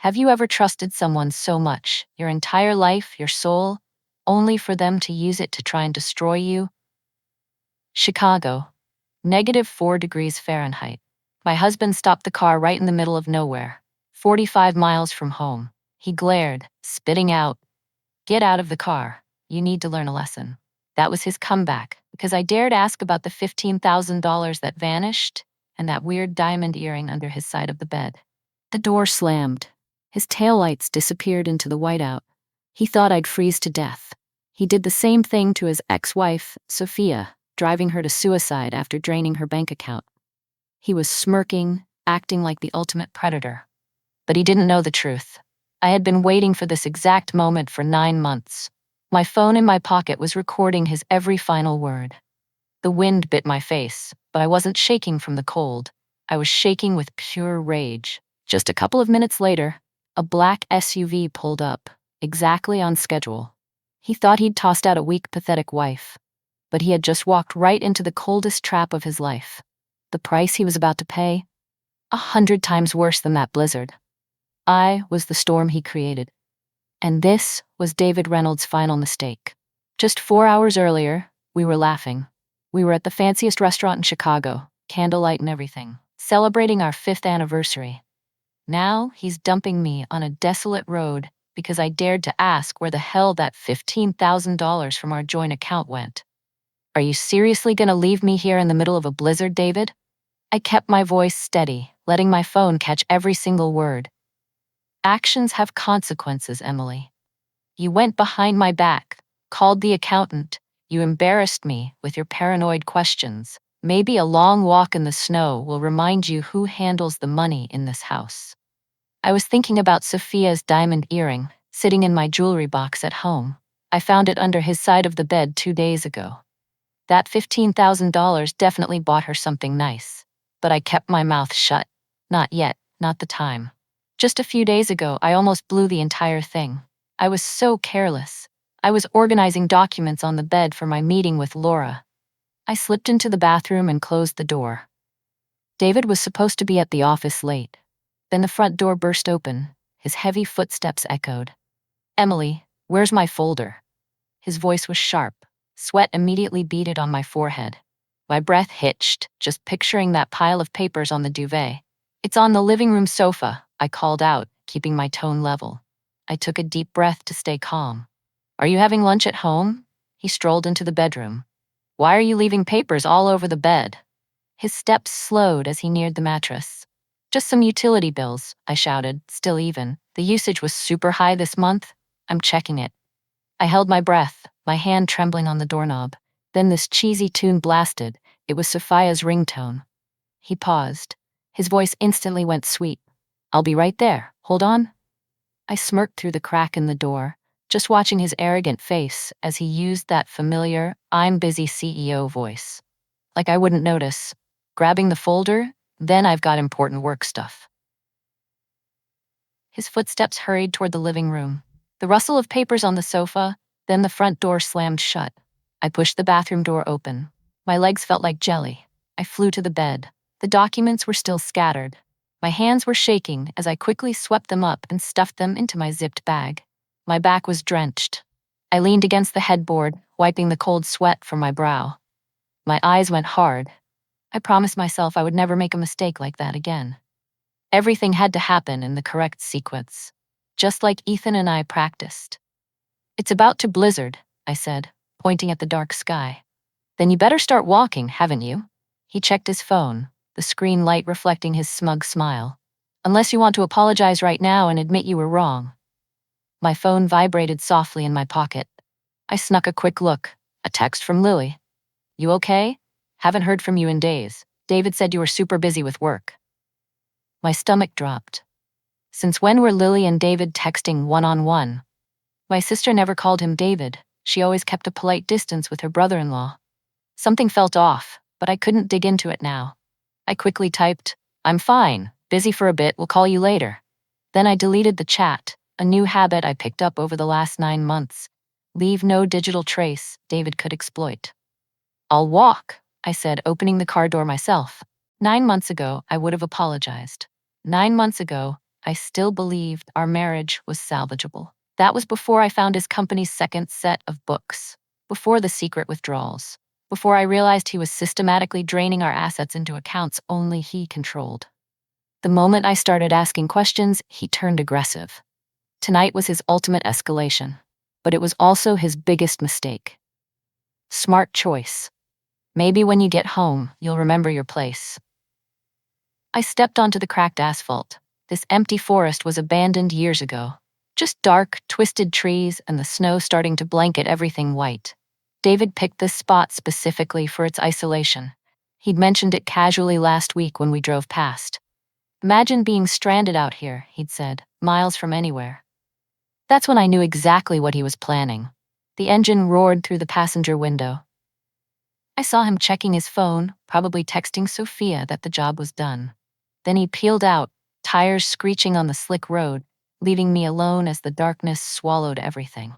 Have you ever trusted someone so much, your entire life, your soul, only for them to use it to try and destroy you? Chicago, -4 degrees Fahrenheit. My husband stopped the car right in the middle of nowhere, 45 miles from home. He glared, spitting out, "Get out of the car. You need to learn a lesson." That was his comeback, because I dared ask about the $15,000 that vanished and that weird diamond earring under his side of the bed. The door slammed. His taillights disappeared into the whiteout. He thought I'd freeze to death. He did the same thing to his ex-wife, Sophia, driving her to suicide after draining her bank account. He was smirking, acting like the ultimate predator. But he didn't know the truth. I had been waiting for this exact moment for 9 months. My phone in my pocket was recording his every final word. The wind bit my face, but I wasn't shaking from the cold. I was shaking with pure rage. Just a couple of minutes later, a black SUV pulled up, exactly on schedule. He thought he'd tossed out a weak, pathetic wife, but he had just walked right into the coldest trap of his life. The price he was about to pay? 100 times worse than that blizzard. I was the storm he created. And this was David Reynolds' final mistake. Just 4 hours earlier, we were laughing. We were at the fanciest restaurant in Chicago, candlelight and everything, celebrating our 5th anniversary. Now he's dumping me on a desolate road because I dared to ask where the hell that $15,000 from our joint account went. Are you seriously gonna leave me here in the middle of a blizzard, David? I kept my voice steady, letting my phone catch every single word. Actions have consequences, Emily. You went behind my back, called the accountant, you embarrassed me with your paranoid questions. Maybe a long walk in the snow will remind you who handles the money in this house. I was thinking about Sophia's diamond earring, sitting in my jewelry box at home. I found it under his side of the bed 2 days ago. That $15,000 definitely bought her something nice. But I kept my mouth shut. Not yet, not the time. Just a few days ago, I almost blew the entire thing. I was so careless. I was organizing documents on the bed for my meeting with Laura. I slipped into the bathroom and closed the door. David was supposed to be at the office late. Then the front door burst open. His heavy footsteps echoed. "Emily, where's my folder?" His voice was sharp. Sweat immediately beaded on my forehead. My breath hitched, just picturing that pile of papers on the duvet. "It's on the living room sofa," I called out, keeping my tone level. I took a deep breath to stay calm. "Are you having lunch at home?" He strolled into the bedroom. "Why are you leaving papers all over the bed?" His steps slowed as he neared the mattress. "Just some utility bills," I shouted, still even. "The usage was super high this month. I'm checking it." I held my breath, my hand trembling on the doorknob. Then this cheesy tune blasted. It was Sophia's ringtone. He paused. His voice instantly went sweet. "I'll be right there. Hold on." I smirked through the crack in the door, just watching his arrogant face as he used that familiar, "I'm busy CEO" voice. Like I wouldn't notice. Grabbing the folder, "Then I've got important work stuff." His footsteps hurried toward the living room. The rustle of papers on the sofa, then the front door slammed shut. I pushed the bathroom door open. My legs felt like jelly. I flew to the bed. The documents were still scattered. My hands were shaking as I quickly swept them up and stuffed them into my zipped bag. My back was drenched. I leaned against the headboard, wiping the cold sweat from my brow. My eyes went hard. I promised myself I would never make a mistake like that again. Everything had to happen in the correct sequence, just like Ethan and I practiced. "It's about to blizzard," I said, pointing at the dark sky. "Then you better start walking, haven't you?" He checked his phone, the screen light reflecting his smug smile. "Unless you want to apologize right now and admit you were wrong." My phone vibrated softly in my pocket. I snuck a quick look. A text from Lily. "You okay? Haven't heard from you in days. David said you were super busy with work." My stomach dropped. Since when were Lily and David texting one-on-one? My sister never called him David. She always kept a polite distance with her brother-in-law. Something felt off, but I couldn't dig into it now. I quickly typed, "I'm fine, busy for a bit, we'll call you later." Then I deleted the chat, a new habit I picked up over the last 9 months. Leave no digital trace David could exploit. "I'll walk," I said, opening the car door myself. 9 months ago, I would have apologized. 9 months ago, I still believed our marriage was salvageable. That was before I found his company's second set of books, before the secret withdrawals, before I realized he was systematically draining our assets into accounts only he controlled. The moment I started asking questions, he turned aggressive. Tonight was his ultimate escalation, but it was also his biggest mistake. Smart choice. Maybe when you get home, you'll remember your place. I stepped onto the cracked asphalt. This empty forest was abandoned years ago. Just dark, twisted trees and the snow starting to blanket everything white. David picked this spot specifically for its isolation. He'd mentioned it casually last week when we drove past. "Imagine being stranded out here," he'd said, "miles from anywhere." That's when I knew exactly what he was planning. The engine roared through the passenger window. I saw him checking his phone, probably texting Sophia that the job was done. Then he peeled out, tires screeching on the slick road, leaving me alone as the darkness swallowed everything.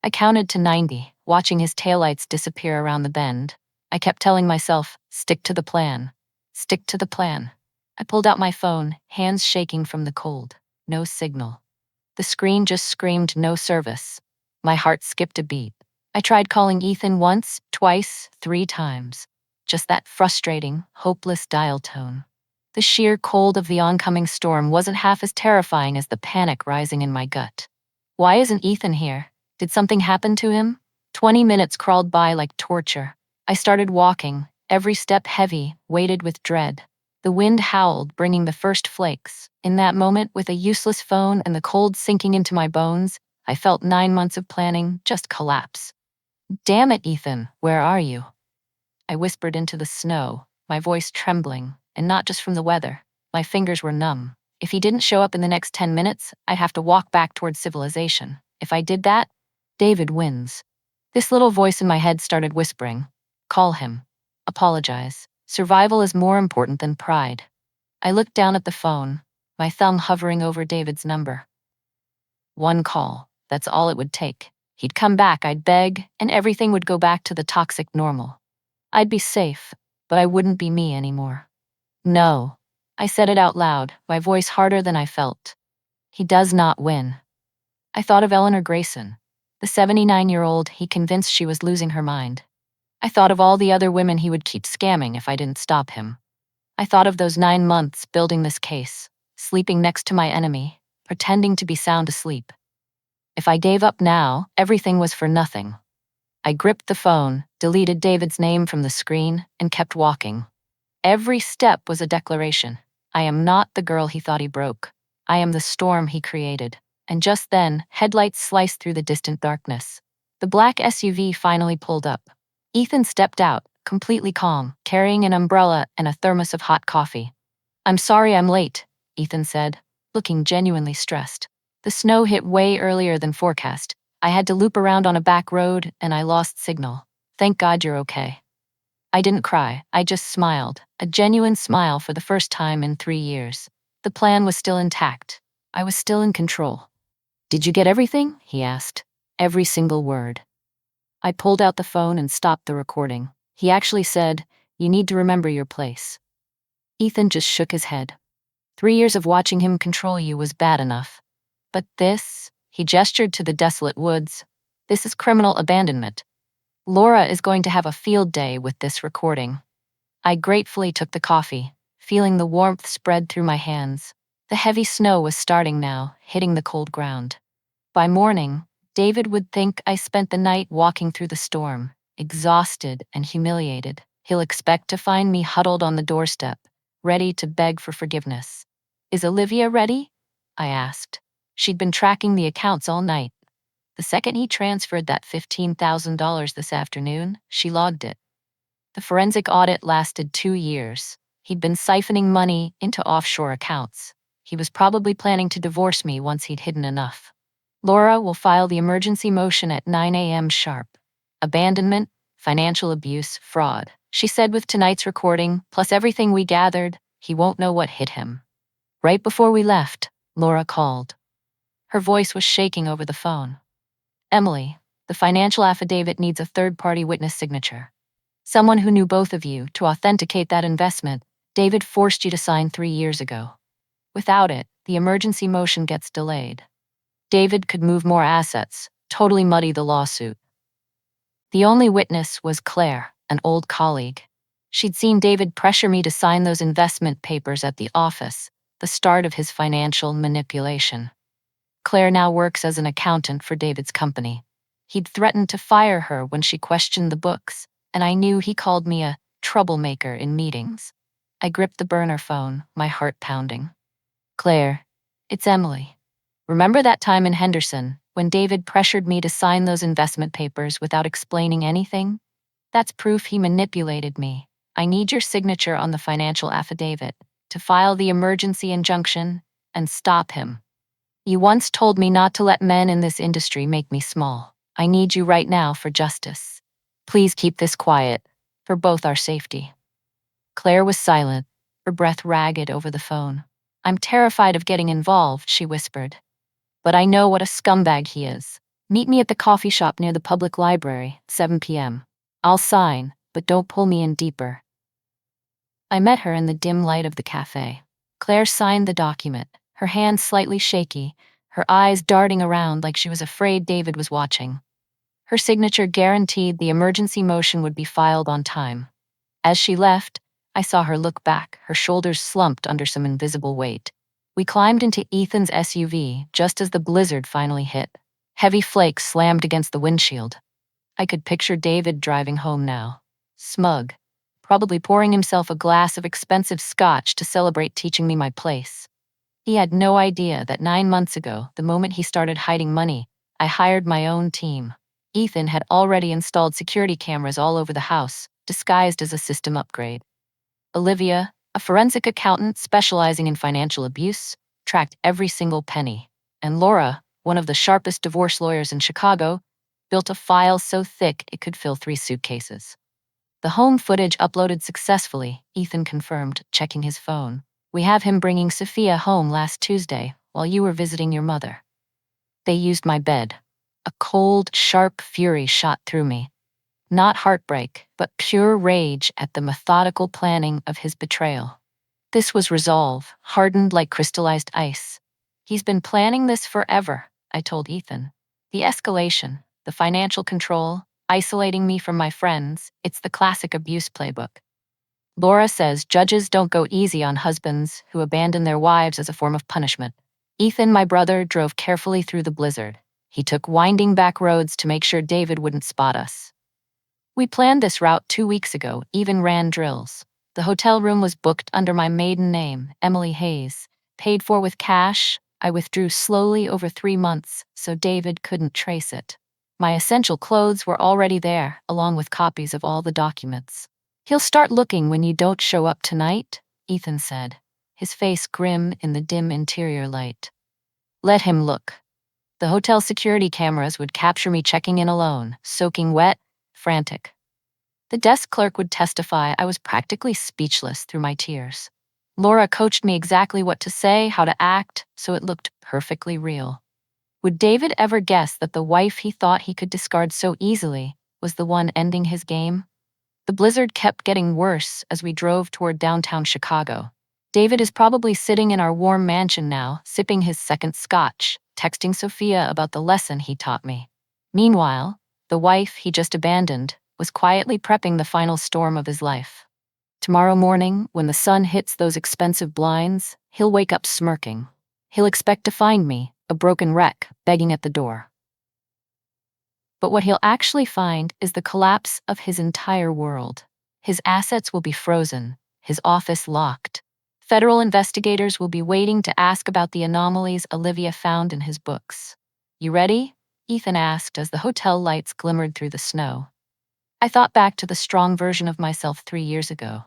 I counted to 90, watching his taillights disappear around the bend. I kept telling myself, stick to the plan. Stick to the plan. I pulled out my phone, hands shaking from the cold. No signal. The screen just screamed no service. My heart skipped a beat. I tried calling Ethan once, twice, 3 times. Just that frustrating, hopeless dial tone. The sheer cold of the oncoming storm wasn't half as terrifying as the panic rising in my gut. Why isn't Ethan here? Did something happen to him? 20 minutes crawled by like torture. I started walking, every step heavy, weighted with dread. The wind howled, bringing the first flakes. In that moment, with a useless phone and the cold sinking into my bones, I felt 9 months of planning just collapse. "Damn it, Ethan, where are you?" I whispered into the snow, my voice trembling, and not just from the weather. My fingers were numb. If he didn't show up in the next 10 minutes, I'd have to walk back towards civilization. If I did that, David wins. This little voice in my head started whispering, "Call him. Apologize. Survival is more important than pride." I looked down at the phone, my thumb hovering over David's number. One call, that's all it would take. He'd come back, I'd beg, and everything would go back to the toxic normal. I'd be safe, but I wouldn't be me anymore. "No." I said it out loud, my voice harder than I felt. "He does not win." I thought of Eleanor Grayson, the 79-year-old he convinced she was losing her mind. I thought of all the other women he would keep scamming if I didn't stop him. I thought of those 9 months building this case, sleeping next to my enemy, pretending to be sound asleep. If I gave up now, everything was for nothing. I gripped the phone, deleted David's name from the screen, and kept walking. Every step was a declaration. I am not the girl he thought he broke. I am the storm he created. And just then, headlights sliced through the distant darkness. The black SUV finally pulled up. Ethan stepped out, completely calm, carrying an umbrella and a thermos of hot coffee. "I'm sorry I'm late," Ethan said, looking genuinely stressed. "The snow hit way earlier than forecast. I had to loop around on a back road, and I lost signal. Thank God you're okay." I didn't cry, I just smiled, a genuine smile for the first time in 3 years. The plan was still intact. I was still in control. "Did you get everything?" he asked. "Every single word." I pulled out the phone and stopped the recording. He actually said, "You need to remember your place." Ethan just shook his head. 3 years of watching him control you was bad enough. But this, he gestured to the desolate woods, this is criminal abandonment. Laura is going to have a field day with this recording. I gratefully took the coffee, feeling the warmth spread through my hands. The heavy snow was starting now, hitting the cold ground. By morning, David would think I spent the night walking through the storm, exhausted and humiliated. He'll expect to find me huddled on the doorstep, ready to beg for forgiveness. "Is Olivia ready?" I asked. She'd been tracking the accounts all night. The second he transferred that $15,000 this afternoon, she logged it. The forensic audit lasted 2 years. He'd been siphoning money into offshore accounts. He was probably planning to divorce me once he'd hidden enough. "Laura will file the emergency motion at 9 a.m. sharp. Abandonment, financial abuse, fraud," she said with tonight's recording, plus everything we gathered, he won't know what hit him. Right before we left, Laura called. Her voice was shaking over the phone. "Emily, the financial affidavit needs a third-party witness signature. Someone who knew both of you to authenticate that investment David forced you to sign 3 years ago. Without it, the emergency motion gets delayed. David could move more assets, totally muddy the lawsuit. The only witness was Claire, an old colleague. She'd seen David pressure me to sign those investment papers at the office, the start of his financial manipulation. Claire now works as an accountant for David's company. He'd threatened to fire her when she questioned the books, and I knew he called me a troublemaker in meetings. I gripped the burner phone, my heart pounding. Claire, it's Emily. Remember that time in Henderson when David pressured me to sign those investment papers without explaining anything? That's proof he manipulated me. I need your signature on the financial affidavit to file the emergency injunction and stop him. You once told me not to let men in this industry make me small. I need you right now for justice. Please keep this quiet, for both our safety. Claire was silent, her breath ragged over the phone. I'm terrified of getting involved, she whispered. But I know what a scumbag he is. Meet me at the coffee shop near the public library, 7 p.m. I'll sign, but don't pull me in deeper. I met her in the dim light of the cafe. Claire signed the document, her hands slightly shaky, her eyes darting around like she was afraid David was watching. Her signature guaranteed the emergency motion would be filed on time. As she left, I saw her look back, her shoulders slumped under some invisible weight. We climbed into Ethan's SUV just as the blizzard finally hit. Heavy flakes slammed against the windshield. I could picture David driving home now, smug, probably pouring himself a glass of expensive scotch to celebrate teaching me my place. He had no idea that 9 months ago, the moment he started hiding money, I hired my own team. Ethan had already installed security cameras all over the house, disguised as a system upgrade. Olivia, a forensic accountant specializing in financial abuse, tracked every single penny. And Laura, one of the sharpest divorce lawyers in Chicago, built a file so thick it could fill 3 suitcases. The home footage uploaded successfully, Ethan confirmed, checking his phone. We have him bringing Sophia home last Tuesday while you were visiting your mother. They used my bed. A cold, sharp fury shot through me. Not heartbreak, but pure rage at the methodical planning of his betrayal. This was resolve, hardened like crystallized ice. He's been planning this forever, I told Ethan. The escalation, the financial control, isolating me from my friends, it's the classic abuse playbook. Laura says judges don't go easy on husbands who abandon their wives as a form of punishment. Ethan, my brother, drove carefully through the blizzard. He took winding back roads to make sure David wouldn't spot us. We planned this route 2 weeks ago, even ran drills. The hotel room was booked under my maiden name, Emily Hayes. Paid for with cash, I withdrew slowly over 3 months so David couldn't trace it. My essential clothes were already there, along with copies of all the documents. He'll start looking when you don't show up tonight, Ethan said, his face grim in the dim interior light. Let him look. The hotel security cameras would capture me checking in alone, soaking wet, frantic. The desk clerk would testify I was practically speechless through my tears. Laura coached me exactly what to say, how to act, so it looked perfectly real. Would David ever guess that the wife he thought he could discard so easily was the one ending his game? The blizzard kept getting worse as we drove toward downtown Chicago. David is probably sitting in our warm mansion now, sipping his second scotch, texting Sophia about the lesson he taught me. Meanwhile, the wife he just abandoned was quietly prepping the final storm of his life. Tomorrow morning, when the sun hits those expensive blinds, he'll wake up smirking. He'll expect to find me, a broken wreck, begging at the door. But what he'll actually find is the collapse of his entire world. His assets will be frozen, his office locked. Federal investigators will be waiting to ask about the anomalies Olivia found in his books. You ready? Ethan asked as the hotel lights glimmered through the snow. I thought back to the strong version of myself 3 years ago.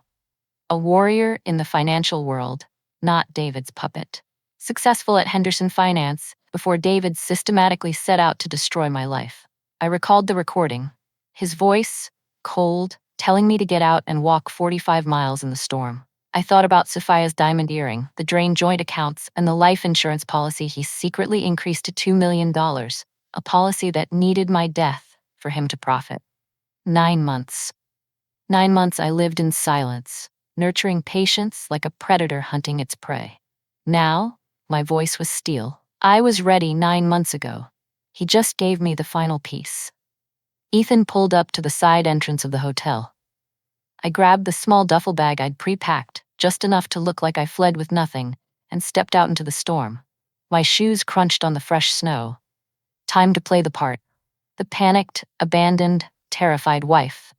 A warrior in the financial world, not David's puppet. Successful at Henderson Finance before David systematically set out to destroy my life. I recalled the recording. His voice, cold, telling me to get out and walk 45 miles in the storm. I thought about Sophia's diamond earring, the drained joint accounts, and the life insurance policy he secretly increased to $2 million, a policy that needed my death for him to profit. 9 months. 9 months I lived in silence, nurturing patience like a predator hunting its prey. Now, My voice was steel. I was ready 9 months ago. He just gave me the final piece. Ethan pulled up to the side entrance of the hotel. I grabbed the small duffel bag I'd pre-packed, just enough to look like I fled with nothing, and stepped out into the storm. My shoes crunched on the fresh snow. Time to play the part. The panicked, abandoned, terrified wife.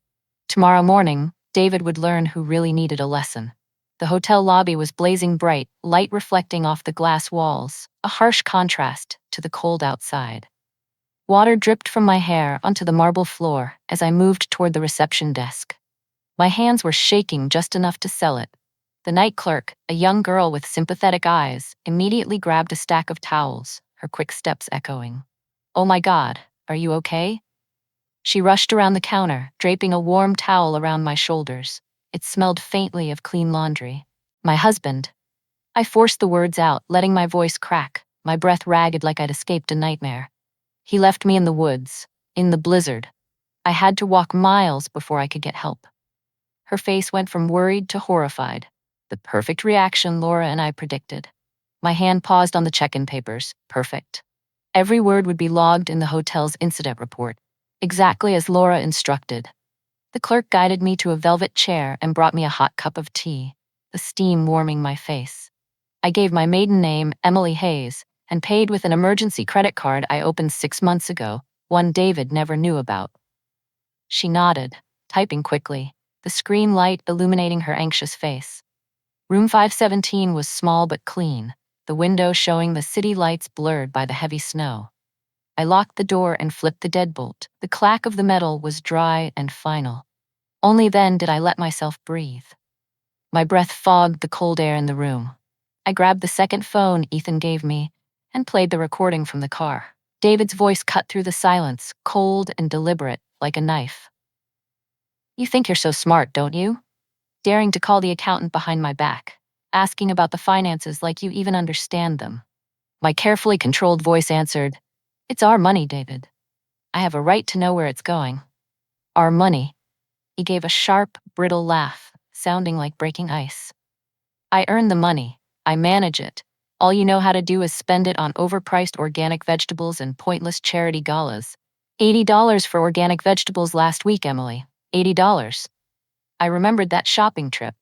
Tomorrow morning, David would learn who really needed a lesson. The hotel lobby was blazing bright, light reflecting off the glass walls, a harsh contrast to the cold outside. Water dripped from my hair onto the marble floor as I moved toward the reception desk. My hands were shaking just enough to sell it. The night clerk, a young girl with sympathetic eyes, immediately grabbed a stack of towels, her quick steps echoing. "Oh my God, are you okay?" She rushed around the counter, draping a warm towel around my shoulders. It smelled faintly of clean laundry. "My husband." I forced the words out, letting my voice crack, my breath ragged like I'd escaped a nightmare. "He left me in the woods, in the blizzard. I had to walk miles before I could get help." Her face went from worried to horrified. The perfect reaction Laura and I predicted. My hand paused on the check-in papers. Perfect. Every word would be logged in the hotel's incident report, exactly as Laura instructed. The clerk guided me to a velvet chair and brought me a hot cup of tea, the steam warming my face. I gave my maiden name, Emily Hayes, and paid with an emergency credit card I opened 6 months ago, one David never knew about. She nodded, typing quickly, the screen light illuminating her anxious face. Room 517 was small but clean, the window showing the city lights blurred by the heavy snow. I locked the door and flipped the deadbolt. The clack of the metal was dry and final. Only then did I let myself breathe. My breath fogged the cold air in the room. I grabbed the second phone Ethan gave me and played the recording from the car. David's voice cut through the silence, cold and deliberate, like a knife. "You think you're so smart, don't you? Daring to call the accountant behind my back, asking about the finances like you even understand them." My carefully controlled voice answered, "It's our money, David. I have a right to know where it's going." "Our money." He gave a sharp, brittle laugh, sounding like breaking ice. "I earn the money. I manage it. All you know how to do is spend it on overpriced organic vegetables and pointless charity galas. $80 for organic vegetables last week, Emily. $80. I remembered that shopping trip.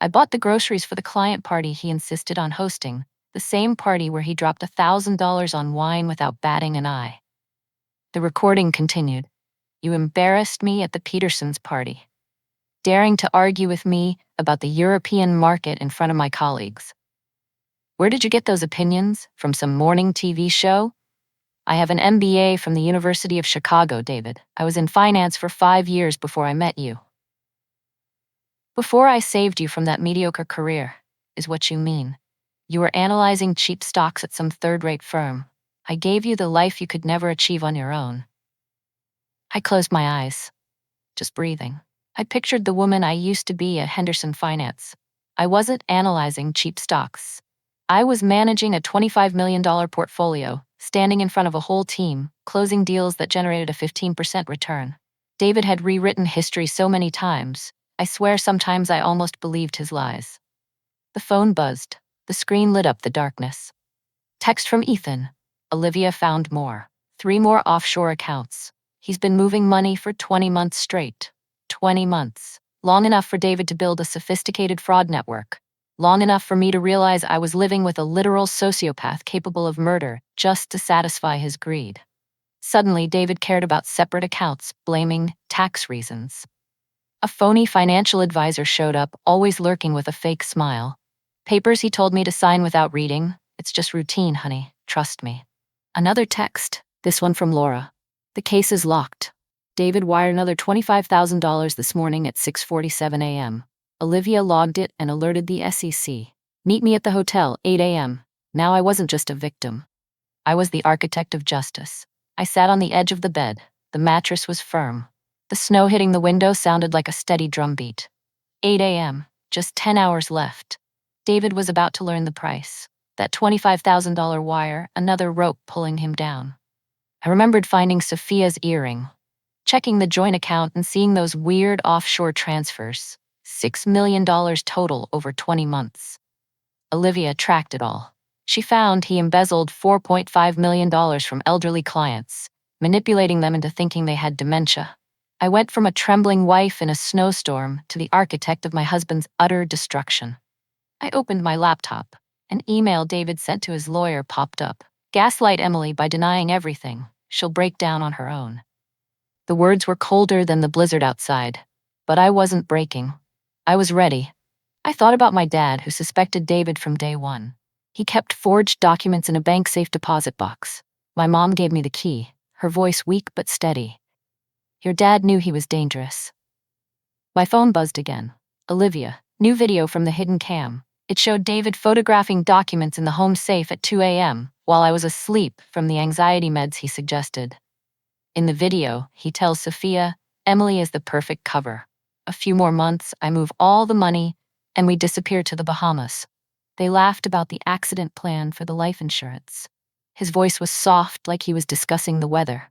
I bought the groceries for the client party he insisted on hosting, the same party where he dropped $1,000 on wine without batting an eye. The recording continued. "You embarrassed me at the Petersons' party, daring to argue with me about the European market in front of my colleagues. Where did you get those opinions? From some morning TV show?" "I have an MBA from the University of Chicago, David. I was in finance for 5 years before I met you." "Before I saved you from that mediocre career," is what you mean. You were analyzing cheap stocks at some third-rate firm. I gave you the life you could never achieve on your own. I closed my eyes, just breathing. I pictured the woman I used to be at Henderson Finance. I wasn't analyzing cheap stocks. I was managing a $25 million portfolio, standing in front of a whole team, closing deals that generated a 15% return. David had rewritten history so many times, I swear sometimes I almost believed his lies. The phone buzzed. The screen lit up the darkness. Text from Ethan. "Olivia found more. 3 more offshore accounts. He's been moving money for 20 months straight. 20 months. Long enough for David to build a sophisticated fraud network. Long enough for me to realize I was living with a literal sociopath capable of murder just to satisfy his greed." Suddenly, David cared about separate accounts, blaming tax reasons. A phony financial advisor showed up, always lurking with a fake smile. "Papers he told me to sign without reading. It's just routine, honey. Trust me." Another text, this one from Laura. "The case is locked. David wired another $25,000 this morning at 6:47 a.m. Olivia logged it and alerted the SEC. Meet me at the hotel, 8 a.m. Now I wasn't just a victim. I was the architect of justice. I sat on the edge of the bed. The mattress was firm. The snow hitting the window sounded like a steady drumbeat. 8 a.m., just 10 hours left. David was about to learn the price. That $25,000 wire, another rope pulling him down. I remembered finding Sophia's earring, checking the joint account and seeing those weird offshore transfers. $6 million total over 20 months. Olivia tracked it all. She found he embezzled $4.5 million from elderly clients, manipulating them into thinking they had dementia. I went from a trembling wife in a snowstorm to the architect of my husband's utter destruction. I opened my laptop. An email David sent to his lawyer popped up. Gaslight Emily by denying everything. She'll break down on her own. The words were colder than the blizzard outside. But I wasn't breaking. I was ready. I thought about my dad, who suspected David from day one. He kept forged documents in a bank safe deposit box. My mom gave me the key, her voice weak but steady. Your dad knew he was dangerous. My phone buzzed again. Olivia, new video from the hidden cam. It showed David photographing documents in the home safe at 2 a.m. while I was asleep from the anxiety meds he suggested. In the video, he tells Sophia, Emily is the perfect cover. A few more months, I move all the money, and we disappear to the Bahamas. They laughed about the accident plan for the life insurance. His voice was soft, like he was discussing the weather.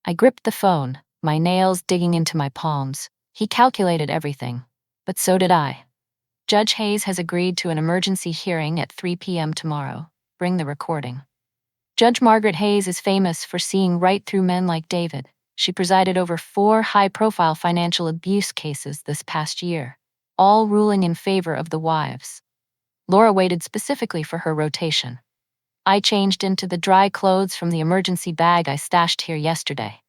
I gripped the phone, my nails digging into my palms. He calculated everything, but so did I. Judge Hayes has agreed to an emergency hearing at 3 p.m. tomorrow. Bring the recording. Judge Margaret Hayes is famous for seeing right through men like David. She presided over 4 high-profile financial abuse cases this past year, all ruling in favor of the wives. Laura waited specifically for her rotation. I changed into the dry clothes from the emergency bag I stashed here yesterday.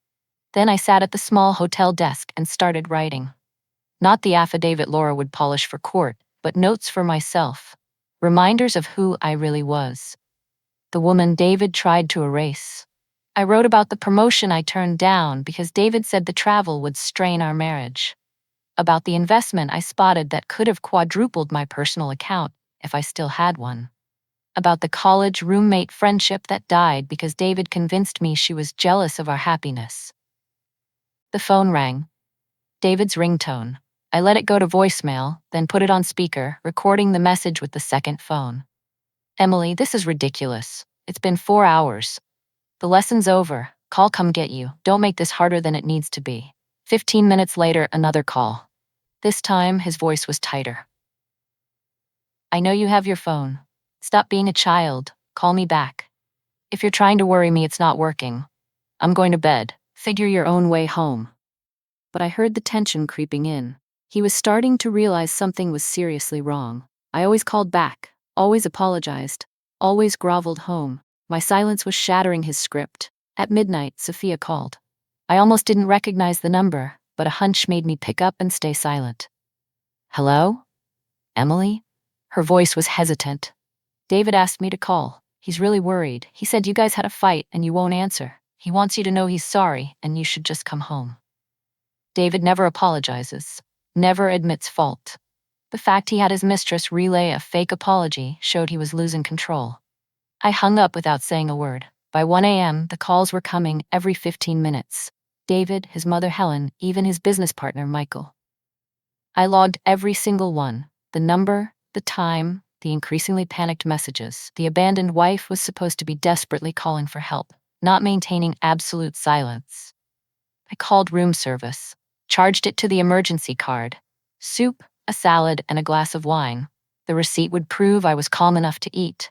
Then I sat at the small hotel desk and started writing. Not the affidavit Laura would polish for court, but notes for myself. Reminders of who I really was. The woman David tried to erase. I wrote about the promotion I turned down because David said the travel would strain our marriage. About the investment I spotted that could have quadrupled my personal account if I still had one. About the college roommate friendship that died because David convinced me she was jealous of our happiness. The phone rang. David's ringtone. I let it go to voicemail, then put it on speaker, recording the message with the second phone. Emily, this is ridiculous. It's been 4 hours. The lesson's over. Call come get you. Don't make this harder than it needs to be. 15 minutes later, another call. This time, his voice was tighter. I know you have your phone. Stop being a child. Call me back. If you're trying to worry me, it's not working. I'm going to bed. Figure your own way home. But I heard the tension creeping in. He was starting to realize something was seriously wrong. I always called back, always apologized, always groveled home. My silence was shattering his script. At midnight, Sophia called. I almost didn't recognize the number, but a hunch made me pick up and stay silent. Hello? Emily? Her voice was hesitant. David asked me to call. He's really worried. He said you guys had a fight and you won't answer. He wants you to know he's sorry and you should just come home. David never apologizes, never admits fault. The fact he had his mistress relay a fake apology showed he was losing control. I hung up without saying a word. By 1 a.m., the calls were coming every 15 minutes. David, his mother Helen, even his business partner Michael. I logged every single one. The number, the time, the increasingly panicked messages. The abandoned wife was supposed to be desperately calling for help, not maintaining absolute silence. I called room service, charged it to the emergency card. Soup, a salad, and a glass of wine. The receipt would prove I was calm enough to eat.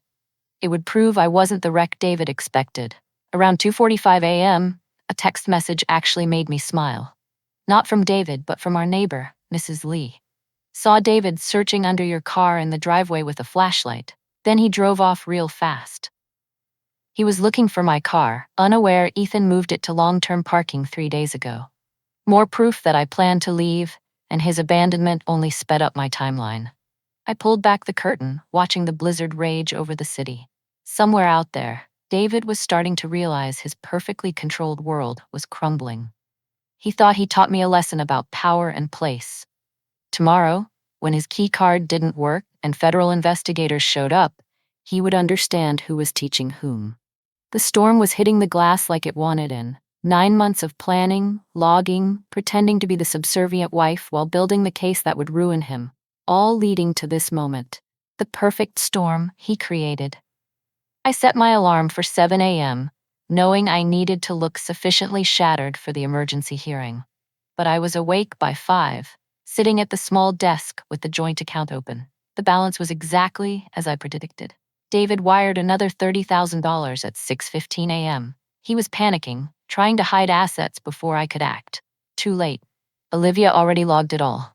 It would prove I wasn't the wreck David expected. Around 2:45 a.m., a text message actually made me smile. Not from David, but from our neighbor, Mrs. Lee. Saw David searching under your car in the driveway with a flashlight. Then he drove off real fast. He was looking for my car, unaware Ethan moved it to long-term parking 3 days ago. More proof that I planned to leave, and his abandonment only sped up my timeline. I pulled back the curtain, watching the blizzard rage over the city. Somewhere out there, David was starting to realize his perfectly controlled world was crumbling. He thought he taught me a lesson about power and place. Tomorrow, when his key card didn't work and federal investigators showed up, he would understand who was teaching whom. The storm was hitting the glass like it wanted in. 9 months of planning, logging, pretending to be the subservient wife while building the case that would ruin him, all leading to this moment, the perfect storm he created. I set my alarm for 7 a.m., knowing I needed to look sufficiently shattered for the emergency hearing. But I was awake by 5, sitting at the small desk with the joint account open. The balance was exactly as I predicted. David wired another $30,000 at 6:15 a.m. He was panicking, trying to hide assets before I could act. Too late. Olivia already logged it all.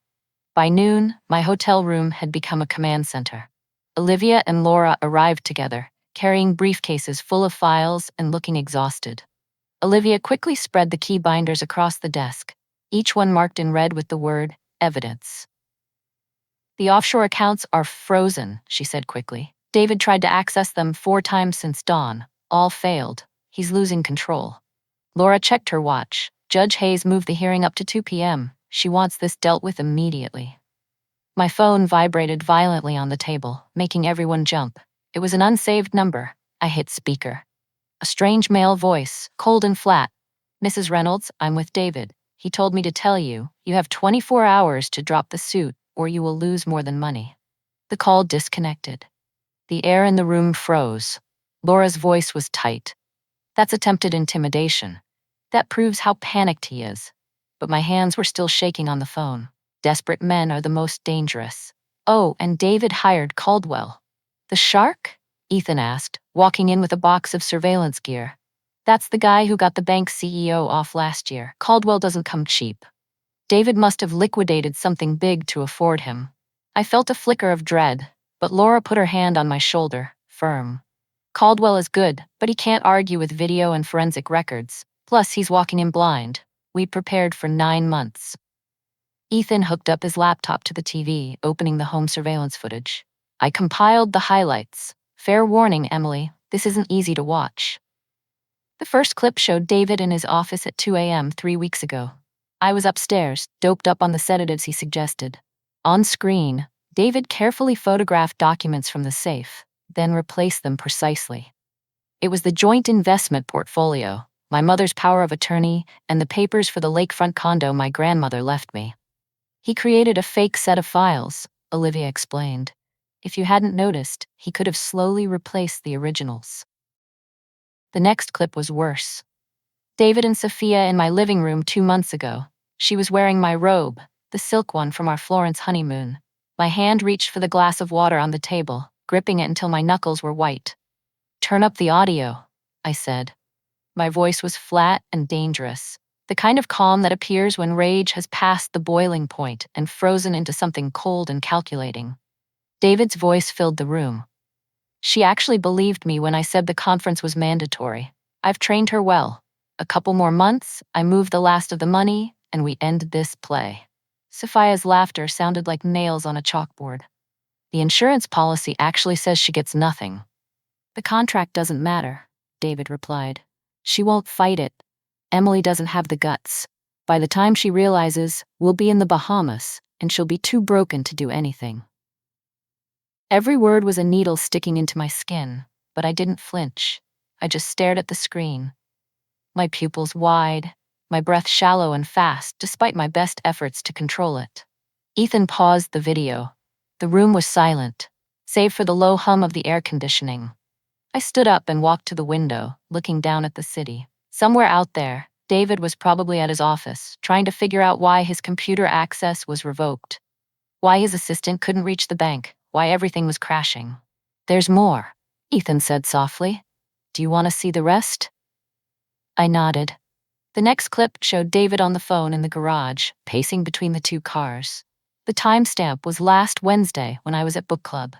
By noon, my hotel room had become a command center. Olivia and Laura arrived together, carrying briefcases full of files and looking exhausted. Olivia quickly spread the key binders across the desk, each one marked in red with the word evidence. The offshore accounts are frozen, she said quickly. David tried to access them 4 times since dawn. All failed. He's losing control. Laura checked her watch. Judge Hayes moved the hearing up to 2 p.m. She wants this dealt with immediately. My phone vibrated violently on the table, making everyone jump. It was an unsaved number. I hit speaker. A strange male voice, cold and flat. "Mrs. Reynolds, I'm with David. He told me to tell you, you have 24 hours to drop the suit, or you will lose more than money." The call disconnected. The air in the room froze. Laura's voice was tight. "That's attempted intimidation. That proves how panicked he is." But my hands were still shaking on the phone. Desperate men are the most dangerous. "Oh, and David hired Caldwell." "The shark?" Ethan asked, walking in with a box of surveillance gear. "That's the guy who got the bank CEO off last year. Caldwell doesn't come cheap." David must have liquidated something big to afford him. I felt a flicker of dread, but Laura put her hand on my shoulder, firm. "Caldwell is good, but he can't argue with video and forensic records. Plus, he's walking in blind. We prepared for 9 months." Ethan hooked up his laptop to the TV, opening the home surveillance footage. "I compiled the highlights. Fair warning, Emily, this isn't easy to watch." The first clip showed David in his office at 2 a.m. 3 weeks ago. I was upstairs, doped up on the sedatives he suggested. On screen, David carefully photographed documents from the safe, then replaced them precisely. It was the joint investment portfolio, my mother's power of attorney, and the papers for the lakefront condo my grandmother left me. "He created a fake set of files," Olivia explained. "If you hadn't noticed, he could have slowly replaced the originals." The next clip was worse. David and Sophia in my living room 2 months ago. She was wearing my robe, the silk one from our Florence honeymoon. My hand reached for the glass of water on the table, gripping it until my knuckles were white. "Turn up the audio," I said. My voice was flat and dangerous, the kind of calm that appears when rage has passed the boiling point and frozen into something cold and calculating. David's voice filled the room. "She actually believed me when I said the conference was mandatory. I've trained her well. A couple more months, I move the last of the money, and we end this play." Sophia's laughter sounded like nails on a chalkboard. "The insurance policy actually says she gets nothing." "The contract doesn't matter," David replied. "She won't fight it. Emily doesn't have the guts. By the time she realizes, we'll be in the Bahamas, and she'll be too broken to do anything." Every word was a needle sticking into my skin, but I didn't flinch. I just stared at the screen. My pupils wide, my breath shallow and fast, despite my best efforts to control it. Ethan paused the video. The room was silent, save for the low hum of the air conditioning. I stood up and walked to the window, looking down at the city. Somewhere out there, David was probably at his office, trying to figure out why his computer access was revoked, why his assistant couldn't reach the bank, why everything was crashing. "There's more," Ethan said softly. "Do you want to see the rest?" I nodded. The next clip showed David on the phone in the garage, pacing between the 2 cars. The timestamp was last Wednesday when I was at book club.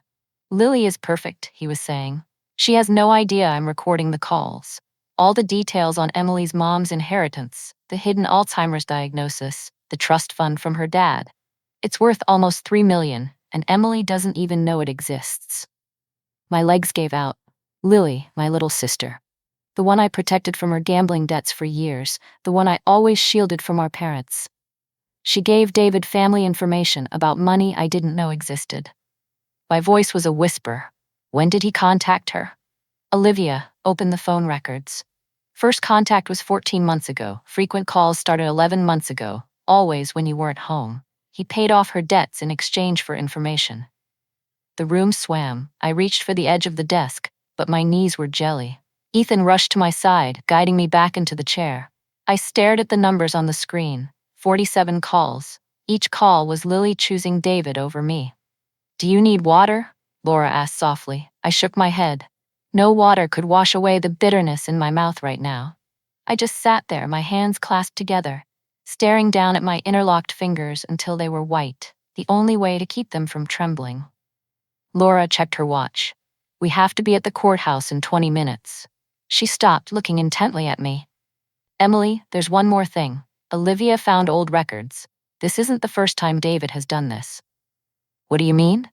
"Lily is perfect," he was saying. "She has no idea I'm recording the calls. All the details on Emily's mom's inheritance, the hidden Alzheimer's diagnosis, the trust fund from her dad. It's worth almost $3 million, and Emily doesn't even know it exists." My legs gave out. Lily, my little sister. The one I protected from her gambling debts for years, the one I always shielded from our parents. She gave David family information about money I didn't know existed. My voice was a whisper. When did he contact her? "Olivia, open the phone records. First contact was 14 months ago. Frequent calls started 11 months ago, always when you weren't home. He paid off her debts in exchange for information." The room swam. I reached for the edge of the desk, but my knees were jelly. Ethan rushed to my side, guiding me back into the chair. I stared at the numbers on the screen. 47 calls. Each call was Lily choosing David over me. "Do you need water?" Laura asked softly. I shook my head. No water could wash away the bitterness in my mouth right now. I just sat there, my hands clasped together, staring down at my interlocked fingers until they were white, the only way to keep them from trembling. Laura checked her watch. We have to be at the courthouse in 20 minutes. She stopped, looking intently at me. Emily, there's one more thing. Olivia found old records. This isn't the first time David has done this. What do you mean?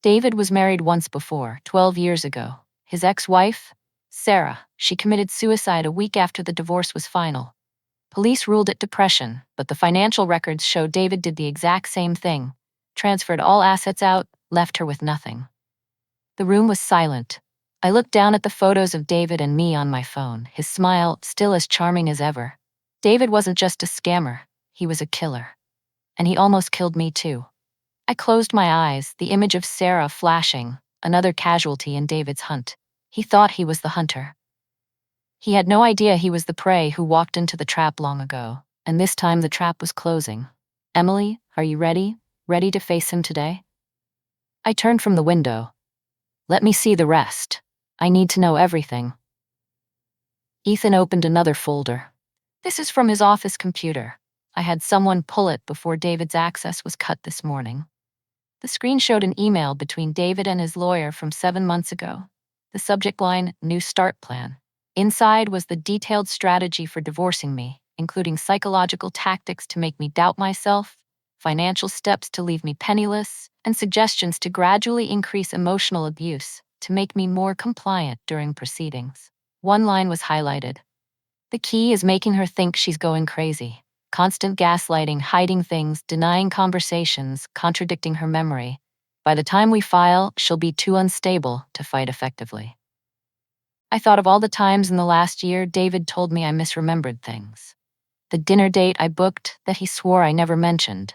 David was married once before, 12 years ago. His ex-wife, Sarah, she committed suicide a week after the divorce was final. Police ruled it depression, but the financial records show David did the exact same thing. Transferred all assets out, left her with nothing. The room was silent. I looked down at the photos of David and me on my phone, his smile still as charming as ever. David wasn't just a scammer, he was a killer. And he almost killed me too. I closed my eyes, the image of Sarah flashing, another casualty in David's hunt. He thought he was the hunter. He had no idea he was the prey who walked into the trap long ago, and this time the trap was closing. Emily, are you ready? Ready to face him today? I turned from the window. Let me see the rest. I need to know everything. Ethan opened another folder. This is from his office computer. I had someone pull it before David's access was cut this morning. The screen showed an email between David and his lawyer from 7 months ago. The subject line, New Start Plan. Inside was the detailed strategy for divorcing me, including psychological tactics to make me doubt myself, financial steps to leave me penniless, and suggestions to gradually increase emotional abuse to make me more compliant during proceedings. One line was highlighted. The key is making her think she's going crazy. Constant gaslighting, hiding things, denying conversations, contradicting her memory. By the time we file, she'll be too unstable to fight effectively. I thought of all the times in the last year David told me I misremembered things. The dinner date I booked that he swore I never mentioned.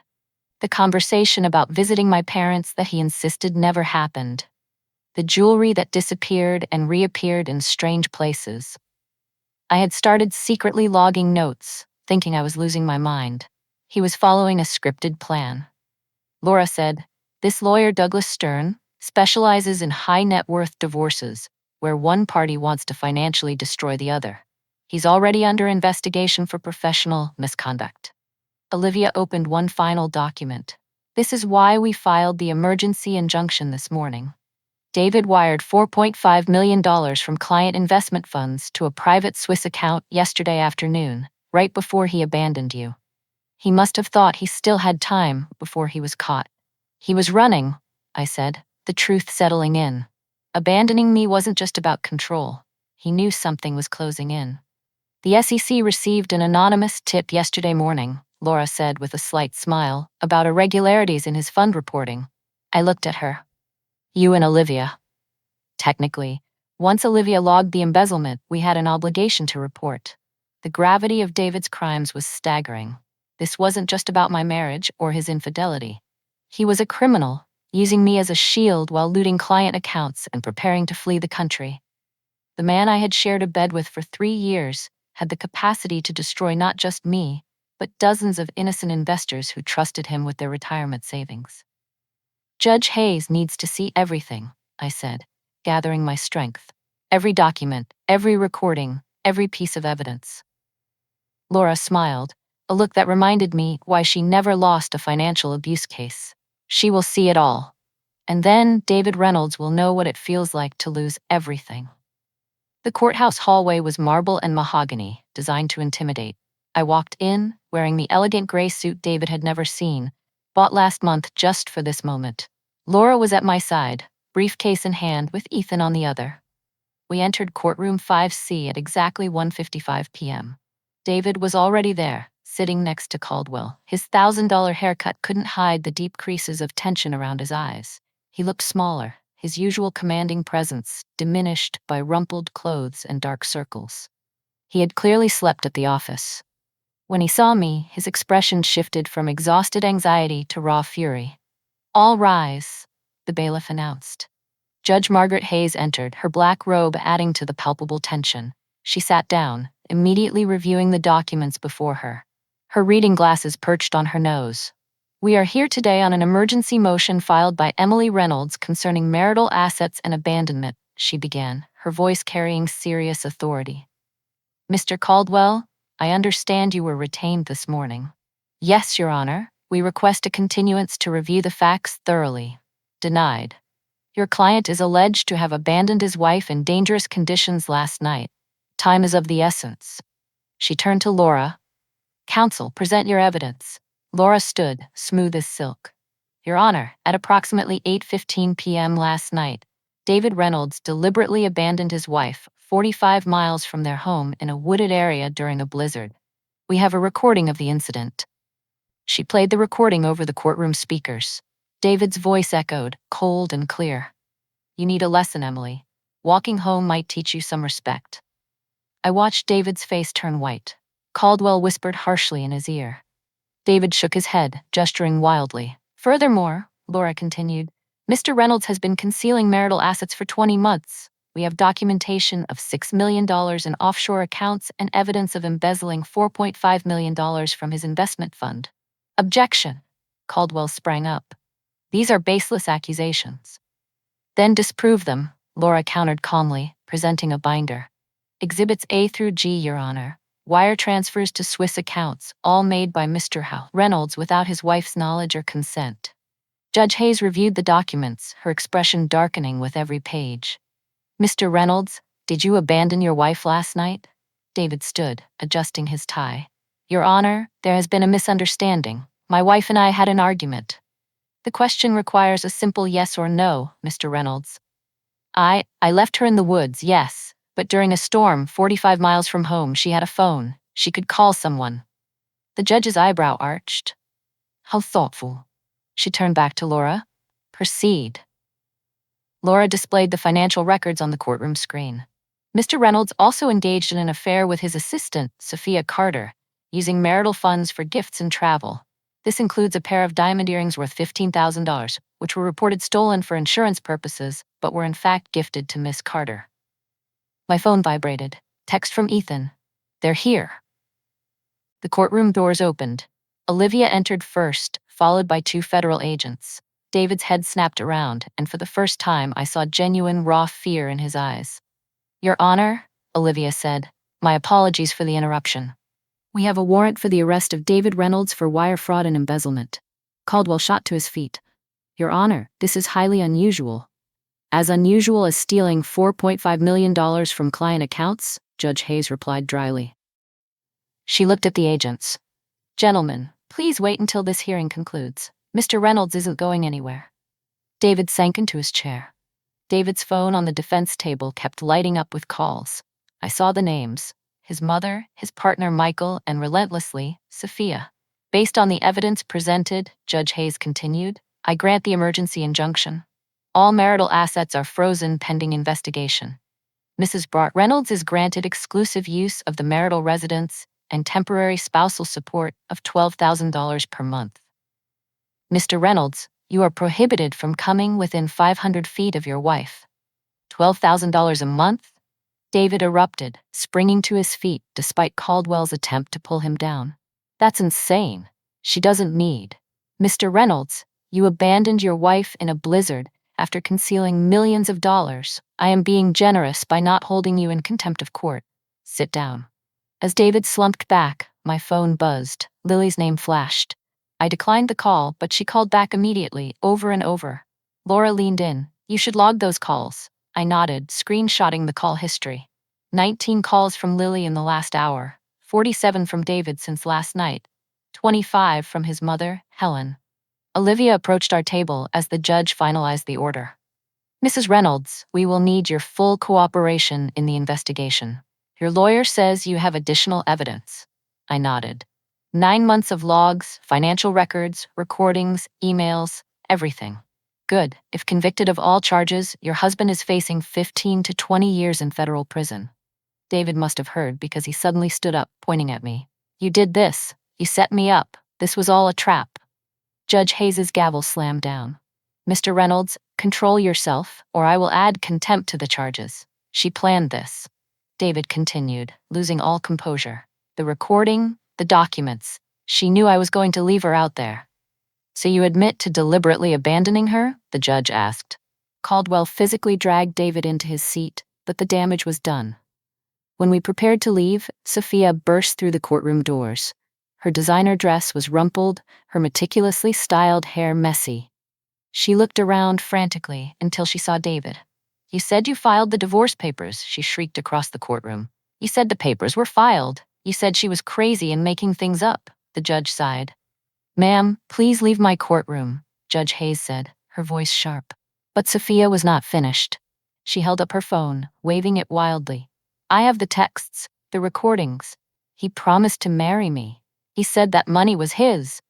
The conversation about visiting my parents that he insisted never happened. The jewelry that disappeared and reappeared in strange places. I had started secretly logging notes, thinking I was losing my mind. He was following a scripted plan. Laura said, "This lawyer, Douglas Stern, specializes in high net worth divorces, where one party wants to financially destroy the other. He's already under investigation for professional misconduct." Olivia opened one final document. This is why we filed the emergency injunction this morning. David wired $4.5 million from client investment funds to a private Swiss account yesterday afternoon, right before he abandoned you. He must have thought he still had time before he was caught. He was running, I said, the truth settling in. Abandoning me wasn't just about control. He knew something was closing in. The SEC received an anonymous tip yesterday morning, Laura said with a slight smile, about irregularities in his fund reporting. I looked at her. You and Olivia. Technically, once Olivia logged the embezzlement, we had an obligation to report. The gravity of David's crimes was staggering. This wasn't just about my marriage or his infidelity. He was a criminal, using me as a shield while looting client accounts and preparing to flee the country. The man I had shared a bed with for 3 years had the capacity to destroy not just me, but dozens of innocent investors who trusted him with their retirement savings. Judge Hayes needs to see everything, I said, gathering my strength. Every document, every recording, every piece of evidence. Laura smiled, a look that reminded me why she never lost a financial abuse case. She will see it all. And then David Reynolds will know what it feels like to lose everything. The courthouse hallway was marble and mahogany, designed to intimidate. I walked in, wearing the elegant gray suit David had never seen, bought last month just for this moment. Laura was at my side, briefcase in hand with Ethan on the other. We entered courtroom 5C at exactly 1:55 p.m. David was already there, sitting next to Caldwell. His $1,000 haircut couldn't hide the deep creases of tension around his eyes. He looked smaller, his usual commanding presence diminished by rumpled clothes and dark circles. He had clearly slept at the office. When he saw me, his expression shifted from exhausted anxiety to raw fury. "All rise," the bailiff announced. Judge Margaret Hayes entered, her black robe adding to the palpable tension. She sat down, immediately reviewing the documents before her. Her reading glasses perched on her nose. We are here today on an emergency motion filed by Emily Reynolds concerning marital assets and abandonment, she began, her voice carrying serious authority. Mr. Caldwell, I understand you were retained this morning. Yes, Your Honor. We request a continuance to review the facts thoroughly. Denied. Your client is alleged to have abandoned his wife in dangerous conditions last night. Time is of the essence. She turned to Laura. Counsel, present your evidence. Laura stood, smooth as silk. Your Honor, at approximately 8:15 p.m. last night, David Reynolds deliberately abandoned his wife 45 miles from their home in a wooded area during a blizzard. We have a recording of the incident. She played the recording over the courtroom speakers. David's voice echoed, cold and clear. You need a lesson, Emily. Walking home might teach you some respect. I watched David's face turn white. Caldwell whispered harshly in his ear. David shook his head, gesturing wildly. Furthermore, Laura continued, Mr. Reynolds has been concealing marital assets for 20 months. We have documentation of $6 million in offshore accounts and evidence of embezzling $4.5 million from his investment fund. Objection. Caldwell sprang up. These are baseless accusations. Then disprove them, Laura countered calmly, presenting a binder. Exhibits A through G, Your Honor. Wire transfers to Swiss accounts, all made by Mr. Howe Reynolds without his wife's knowledge or consent. Judge Hayes reviewed the documents, her expression darkening with every page. Mr. Reynolds, did you abandon your wife last night? David stood, adjusting his tie. Your Honor, there has been a misunderstanding. My wife and I had an argument. The question requires a simple yes or no, Mr. Reynolds. I left her in the woods, yes, but during a storm 45 miles from home, she had a phone. She could call someone. The judge's eyebrow arched. How thoughtful. She turned back to Laura. Proceed. Laura displayed the financial records on the courtroom screen. Mr. Reynolds also engaged in an affair with his assistant, Sophia Carter, using marital funds for gifts and travel. This includes a pair of diamond earrings worth $15,000, which were reported stolen for insurance purposes, but were in fact gifted to Miss Carter. My phone vibrated. Text from Ethan. They're here. The courtroom doors opened. Olivia entered first, followed by 2 federal agents. David's head snapped around, and for the first time I saw genuine, raw fear in his eyes. Your Honor, Olivia said, my apologies for the interruption. We have a warrant for the arrest of David Reynolds for wire fraud and embezzlement. Caldwell shot to his feet. Your Honor, this is highly unusual. As unusual as stealing $4.5 million from client accounts, Judge Hayes replied dryly. She looked at the agents. Gentlemen, please wait until this hearing concludes. Mr. Reynolds isn't going anywhere. David sank into his chair. David's phone on the defense table kept lighting up with calls. I saw the names. His mother, his partner Michael, and relentlessly, Sophia. Based on the evidence presented, Judge Hayes continued, I grant the emergency injunction. All marital assets are frozen pending investigation. Mrs. Reynolds is granted exclusive use of the marital residence and temporary spousal support of $12,000 per month. Mr. Reynolds, you are prohibited from coming within 500 feet of your wife. $12,000 a month? David erupted, springing to his feet despite Caldwell's attempt to pull him down. That's insane. She doesn't need. Mr. Reynolds, you abandoned your wife in a blizzard after concealing millions of dollars. I am being generous by not holding you in contempt of court. Sit down. As David slumped back, my phone buzzed. Lily's name flashed. I declined the call, but she called back immediately, over and over. Laura leaned in. You should log those calls. I nodded, screenshotting the call history. 19 calls from Lily in the last hour, 47 from David since last night, 25 from his mother, Helen. Olivia approached our table as the judge finalized the order. Mrs. Reynolds, we will need your full cooperation in the investigation. Your lawyer says you have additional evidence. I nodded. 9 months of logs, financial records, recordings, emails, everything. Good. If convicted of all charges, your husband is facing 15 to 20 years in federal prison. David must have heard because he suddenly stood up, pointing at me. You did this. You set me up. This was all a trap. Judge Hayes's gavel slammed down. Mr. Reynolds, control yourself, or I will add contempt to the charges. She planned this. David continued, losing all composure. The recording, the documents. She knew I was going to leave her out there. So you admit to deliberately abandoning her? The judge asked. Caldwell physically dragged David into his seat, but the damage was done. When we prepared to leave, Sophia burst through the courtroom doors. Her designer dress was rumpled, her meticulously styled hair messy. She looked around frantically until she saw David. You said you filed the divorce papers, she shrieked across the courtroom. You said the papers were filed. You said she was crazy and making things up, the judge sighed. Ma'am, please leave my courtroom, Judge Hayes said, her voice sharp. But Sophia was not finished. She held up her phone, waving it wildly. I have the texts, the recordings. He promised to marry me. He said that money was his.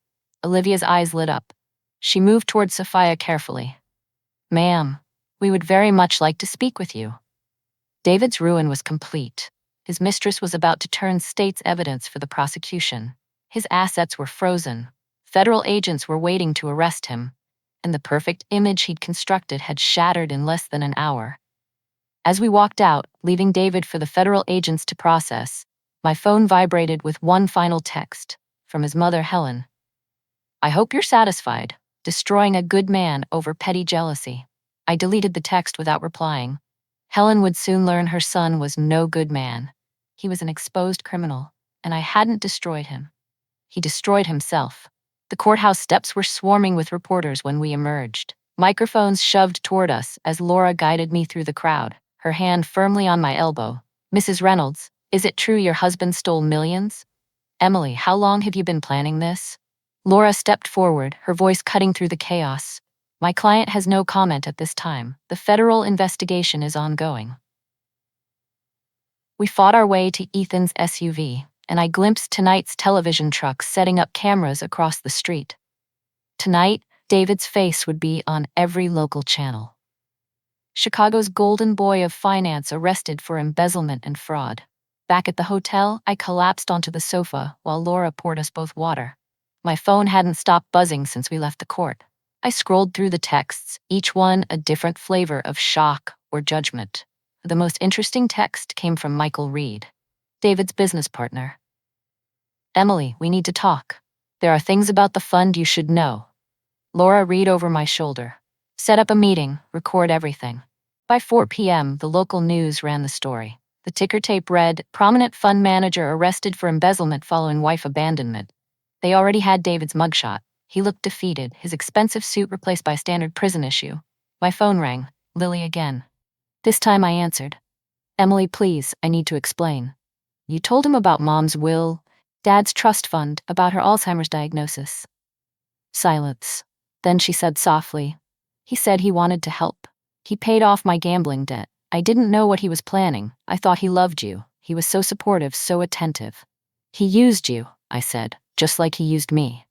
Olivia's eyes lit up. She moved toward Sophia carefully. Ma'am, we would very much like to speak with you. David's ruin was complete. His mistress was about to turn state's evidence for the prosecution. His assets were frozen. Federal agents were waiting to arrest him, and the perfect image he'd constructed had shattered in less than an hour. As we walked out, leaving David for the federal agents to process, my phone vibrated with one final text from his mother, Helen. I hope you're satisfied, destroying a good man over petty jealousy. I deleted the text without replying. Helen would soon learn her son was no good man. He was an exposed criminal, and I hadn't destroyed him. He destroyed himself. The courthouse steps were swarming with reporters when we emerged. Microphones shoved toward us as Laura guided me through the crowd, her hand firmly on my elbow. Mrs. Reynolds, is it true your husband stole millions? Emily, how long have you been planning this? Laura stepped forward, her voice cutting through the chaos. My client has no comment at this time. The federal investigation is ongoing. We fought our way to Ethan's SUV, and I glimpsed tonight's television trucks setting up cameras across the street. Tonight, David's face would be on every local channel. Chicago's golden boy of finance arrested for embezzlement and fraud. Back at the hotel, I collapsed onto the sofa while Laura poured us both water. My phone hadn't stopped buzzing since we left the court. I scrolled through the texts, each one a different flavor of shock or judgment. The most interesting text came from Michael Reed, David's business partner. Emily, we need to talk. There are things about the fund you should know. Laura Reed over my shoulder. Set up a meeting, record everything. By 4 p.m., the local news ran the story. The ticker tape read, prominent fund manager arrested for embezzlement following wife abandonment. They already had David's mugshot. He looked defeated, his expensive suit replaced by a standard prison issue. My phone rang. Lily again. This time I answered. Emily, please, I need to explain. You told him about Mom's will, Dad's trust fund, about her Alzheimer's diagnosis. Silence. Then she said softly, he said he wanted to help. He paid off my gambling debt. I didn't know what he was planning. I thought he loved you. He was so supportive, so attentive. He used you, I said, just like he used me.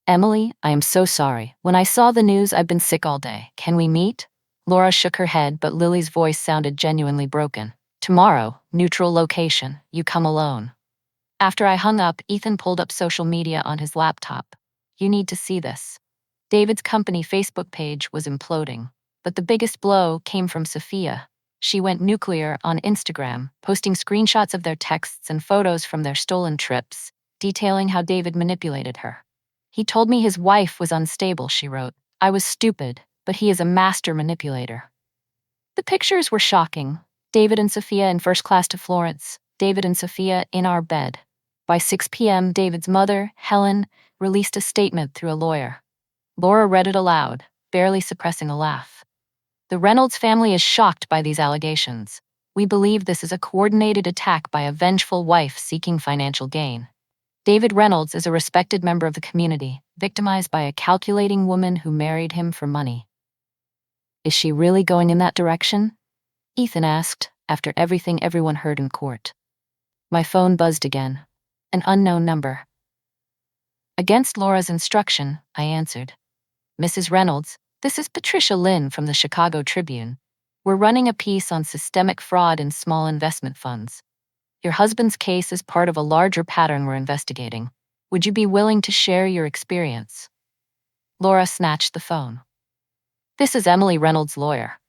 Emily, I am so sorry. When I saw the news, I've been sick all day. Can we meet? Laura shook her head, but Lily's voice sounded genuinely broken. Tomorrow, neutral location. You come alone. After I hung up, Ethan pulled up social media on his laptop. You need to see this. David's company Facebook page was imploding. But the biggest blow came from Sophia. She went nuclear on Instagram, posting screenshots of their texts and photos from their stolen trips, detailing how David manipulated her. He told me his wife was unstable, she wrote. I was stupid, but he is a master manipulator. The pictures were shocking. David and Sophia in first class to Florence. David and Sophia in our bed. By 6 p.m., David's mother, Helen, released a statement through a lawyer. Laura read it aloud, barely suppressing a laugh. The Reynolds family is shocked by these allegations. We believe this is a coordinated attack by a vengeful wife seeking financial gain. David Reynolds is a respected member of the community, victimized by a calculating woman who married him for money. Is she really going in that direction? Ethan asked, after everything everyone heard in court. My phone buzzed again. An unknown number. Against Laura's instruction, I answered. Mrs. Reynolds, this is Patricia Lynn from the Chicago Tribune. We're running a piece on systemic fraud in small investment funds. Your husband's case is part of a larger pattern we're investigating. Would you be willing to share your experience? Laura snatched the phone. This is Emily Reynolds' lawyer.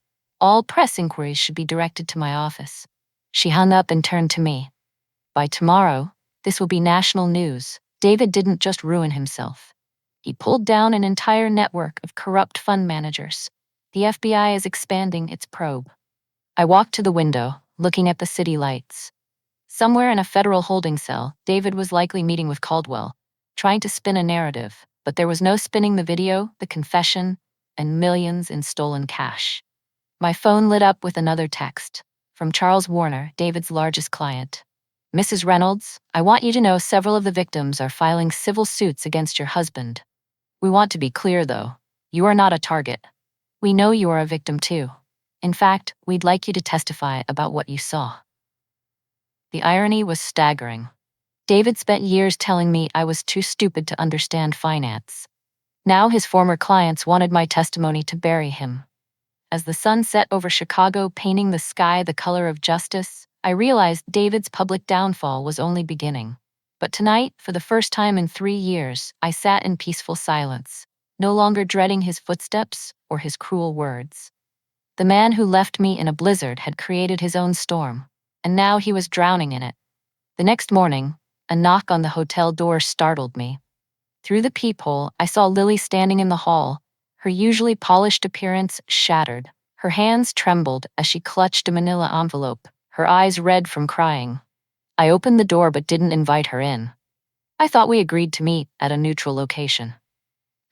All press inquiries should be directed to my office. She hung up and turned to me. By tomorrow, this will be national news. David didn't just ruin himself. He pulled down an entire network of corrupt fund managers. The FBI is expanding its probe. I walked to the window, looking at the city lights. Somewhere in a federal holding cell, David was likely meeting with Caldwell, trying to spin a narrative, but there was no spinning the video, the confession, and millions in stolen cash. My phone lit up with another text from Charles Warner, David's largest client. Mrs. Reynolds, I want you to know several of the victims are filing civil suits against your husband. We want to be clear, though. You are not a target. We know you are a victim, too. In fact, we'd like you to testify about what you saw. The irony was staggering. David spent years telling me I was too stupid to understand finance. Now his former clients wanted my testimony to bury him. As the sun set over Chicago, painting the sky the color of justice, I realized David's public downfall was only beginning. But tonight, for the first time in 3 years, I sat in peaceful silence, no longer dreading his footsteps or his cruel words. The man who left me in a blizzard had created his own storm, and now he was drowning in it. The next morning, a knock on the hotel door startled me. Through the peephole, I saw Lily standing in the hall, her usually polished appearance shattered. Her hands trembled as she clutched a manila envelope, her eyes red from crying. I opened the door but didn't invite her in. I thought we agreed to meet at a neutral location.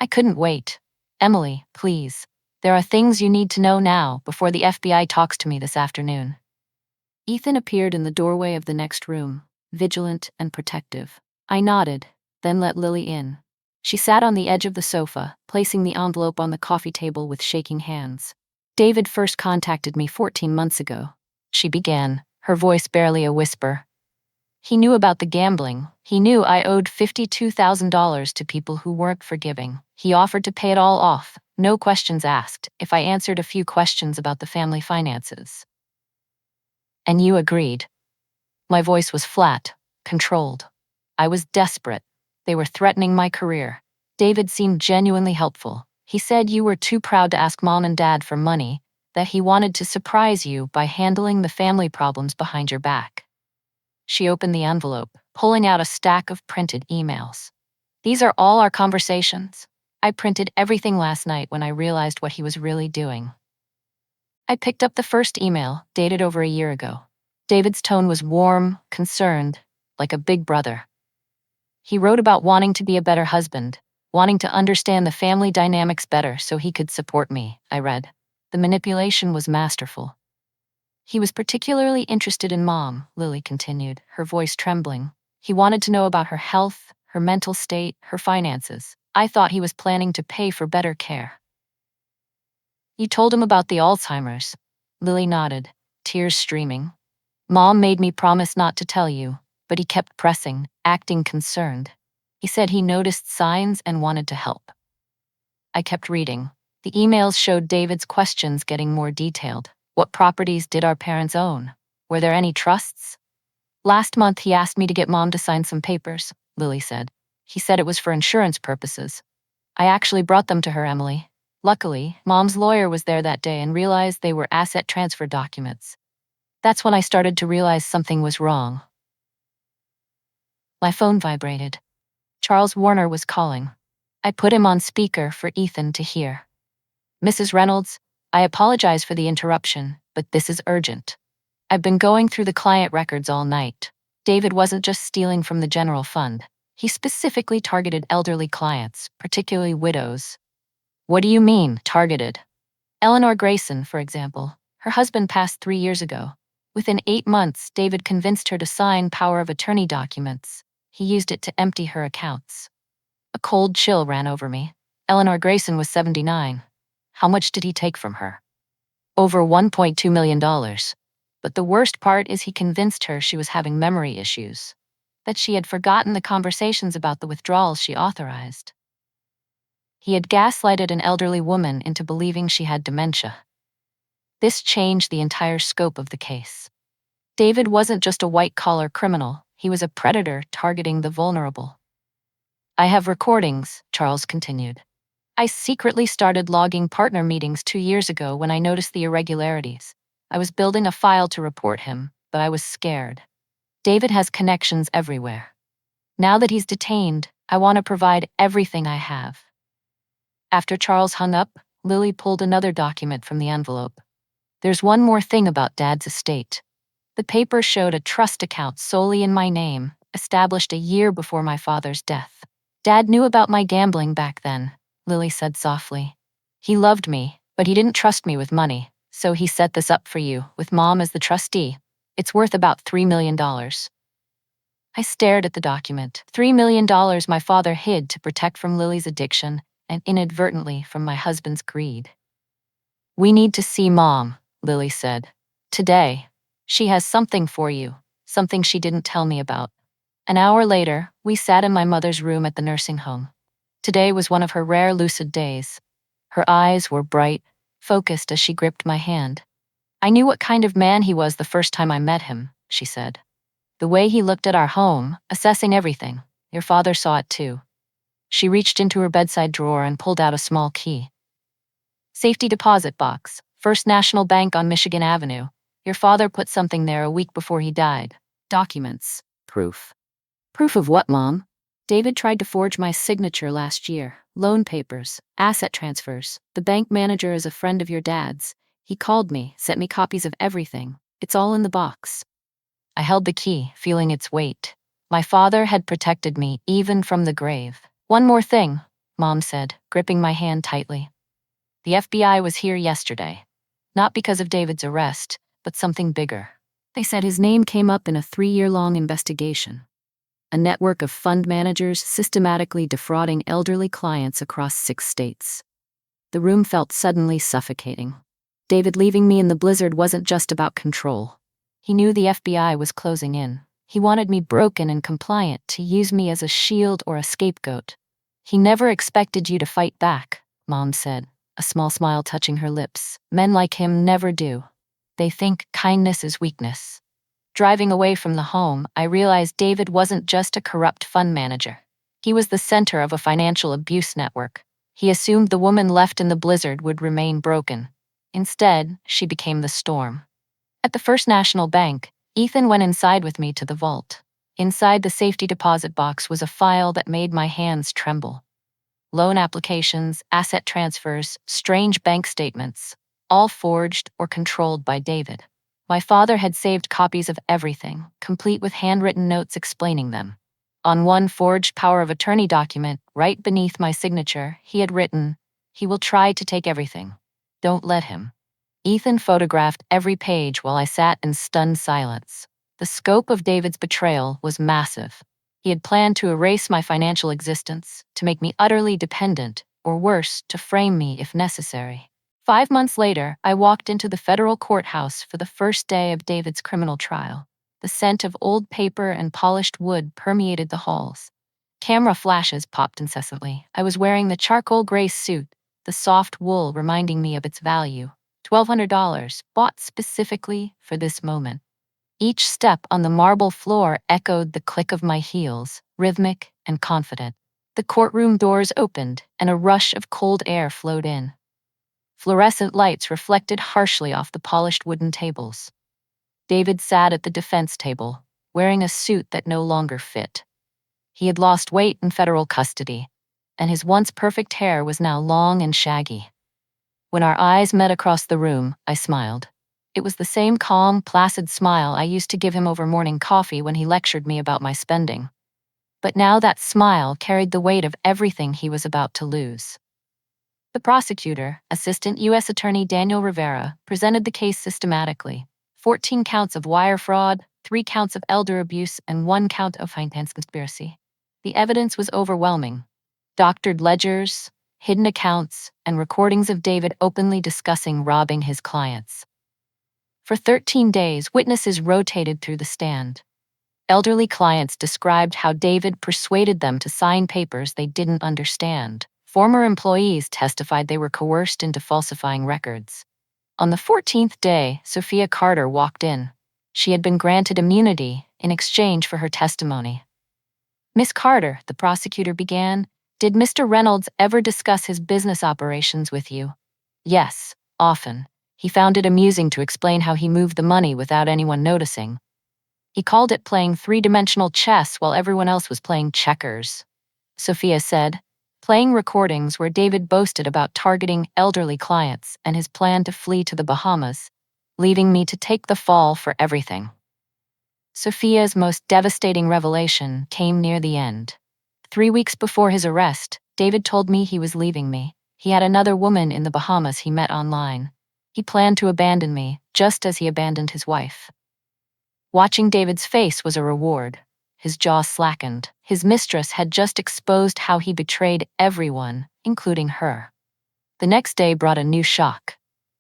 I couldn't wait. Emily, please. There are things you need to know now before the FBI talks to me this afternoon. Ethan appeared in the doorway of the next room, vigilant and protective. I nodded, then let Lily in. She sat on the edge of the sofa, placing the envelope on the coffee table with shaking hands. David first contacted me 14 months ago. She began, her voice barely a whisper. He knew about the gambling. He knew I owed $52,000 to people who weren't forgiving. He offered to pay it all off, no questions asked, if I answered a few questions about the family finances. And you agreed. My voice was flat, controlled. I was desperate. They were threatening my career. David seemed genuinely helpful. He said you were too proud to ask Mom and Dad for money, that he wanted to surprise you by handling the family problems behind your back. She opened the envelope, pulling out a stack of printed emails. These are all our conversations. I printed everything last night when I realized what he was really doing. I picked up the first email, dated over a year ago. David's tone was warm, concerned, like a big brother. He wrote about wanting to be a better husband, wanting to understand the family dynamics better so he could support me, I read. The manipulation was masterful. He was particularly interested in Mom, Lily continued, her voice trembling. He wanted to know about her health, her mental state, her finances. I thought he was planning to pay for better care. You told him about the Alzheimer's. Lily nodded, tears streaming. Mom made me promise not to tell you, but he kept pressing, acting concerned. He said he noticed signs and wanted to help. I kept reading. The emails showed David's questions getting more detailed. What properties did our parents own? Were there any trusts? Last month he asked me to get Mom to sign some papers, Lily said. He said it was for insurance purposes. I actually brought them to her, Emily. Luckily, Mom's lawyer was there that day and realized they were asset transfer documents. That's when I started to realize something was wrong. My phone vibrated. Charles Warner was calling. I put him on speaker for Ethan to hear. Mrs. Reynolds, I apologize for the interruption, but this is urgent. I've been going through the client records all night. David wasn't just stealing from the general fund. He specifically targeted elderly clients, particularly widows. What do you mean, targeted? Eleanor Grayson, for example. Her husband passed 3 years ago. Within 8 months, David convinced her to sign power of attorney documents. He used it to empty her accounts. A cold chill ran over me. Eleanor Grayson was 79. How much did he take from her? Over $1.2 million. But the worst part is he convinced her she was having memory issues, that she had forgotten the conversations about the withdrawals she authorized. He had gaslighted an elderly woman into believing she had dementia. This changed the entire scope of the case. David wasn't just a white-collar criminal, he was a predator targeting the vulnerable. I have recordings, Charles continued. I secretly started logging partner meetings 2 years ago when I noticed the irregularities. I was building a file to report him, but I was scared. David has connections everywhere. Now that he's detained, I want to provide everything I have. After Charles hung up, Lily pulled another document from the envelope. There's one more thing about Dad's estate. The paper showed a trust account solely in my name, established a year before my father's death. Dad knew about my gambling back then, Lily said softly. He loved me, but he didn't trust me with money, so he set this up for you, with Mom as the trustee. It's worth about $3 million. I stared at the document. $3 million my father hid to protect from Lily's addiction and inadvertently from my husband's greed. We need to see Mom, Lily said. Today. She has something for you, something she didn't tell me about. An hour later, we sat in my mother's room at the nursing home. Today was one of her rare lucid days. Her eyes were bright, focused as she gripped my hand. I knew what kind of man he was the first time I met him, she said. The way he looked at our home, assessing everything. Your father saw it too. She reached into her bedside drawer and pulled out a small key. Safety deposit box, First National Bank on Michigan Avenue. Your father put something there a week before he died. Documents. Proof. Proof of what, Mom? David tried to forge my signature last year. Loan papers, asset transfers. The bank manager is a friend of your dad's. He called me, sent me copies of everything. It's all in the box. I held the key, feeling its weight. My father had protected me even from the grave. One more thing, Mom said, gripping my hand tightly. The FBI was here yesterday. Not because of David's arrest, but something bigger. They said his name came up in a 3-year-long investigation. A network of fund managers systematically defrauding elderly clients across 6 states. The room felt suddenly suffocating. David leaving me in the blizzard wasn't just about control. He knew the FBI was closing in. He wanted me broken and compliant to use me as a shield or a scapegoat. He never expected you to fight back, Mom said, a small smile touching her lips. Men like him never do. They think kindness is weakness. Driving away from the home, I realized David wasn't just a corrupt fund manager. He was the center of a financial abuse network. He assumed the woman left in the blizzard would remain broken. Instead, she became the storm. At the First National Bank, Ethan went inside with me to the vault. Inside the safety deposit box was a file that made my hands tremble. Loan applications, asset transfers, strange bank statements, all forged or controlled by David. My father had saved copies of everything, complete with handwritten notes explaining them. On one forged power of attorney document, right beneath my signature, he had written, "He will try to take everything. Don't let him." Ethan photographed every page while I sat in stunned silence. The scope of David's betrayal was massive. He had planned to erase my financial existence, to make me utterly dependent, or worse, to frame me if necessary. 5 months later, I walked into the federal courthouse for the first day of David's criminal trial. The scent of old paper and polished wood permeated the halls. Camera flashes popped incessantly. I was wearing the charcoal gray suit, the soft wool reminding me of its value. $1,200, bought specifically for this moment. Each step on the marble floor echoed the click of my heels, rhythmic and confident. The courtroom doors opened, and a rush of cold air flowed in. Fluorescent lights reflected harshly off the polished wooden tables. David sat at the defense table, wearing a suit that no longer fit. He had lost weight in federal custody, and his once perfect hair was now long and shaggy. When our eyes met across the room, I smiled. It was the same calm, placid smile I used to give him over morning coffee when he lectured me about my spending. But now that smile carried the weight of everything he was about to lose. The prosecutor, Assistant U.S. Attorney Daniel Rivera, presented the case systematically. 14 counts of wire fraud, 3 counts of elder abuse, and 1 count of finance conspiracy. The evidence was overwhelming. Doctored ledgers, hidden accounts, and recordings of David openly discussing robbing his clients. For 13 days, witnesses rotated through the stand. Elderly clients described how David persuaded them to sign papers they didn't understand. Former employees testified they were coerced into falsifying records. On the 14th day, Sophia Carter walked in. She had been granted immunity in exchange for her testimony. "Miss Carter," the prosecutor began, "did Mr. Reynolds ever discuss his business operations with you?" "Yes, often. He found it amusing to explain how he moved the money without anyone noticing. He called it playing 3-dimensional chess while everyone else was playing checkers," Sophia said. playing recordings where David boasted about targeting elderly clients and his plan to flee to the Bahamas, leaving me to take the fall for everything. Sophia's most devastating revelation came near the end. 3 weeks before his arrest, David told me he was leaving me. He had another woman in the Bahamas he met online. He planned to abandon me, just as he abandoned his wife. Watching David's face was a reward. His jaw slackened. His mistress had just exposed how he betrayed everyone, including her. The next day brought a new shock.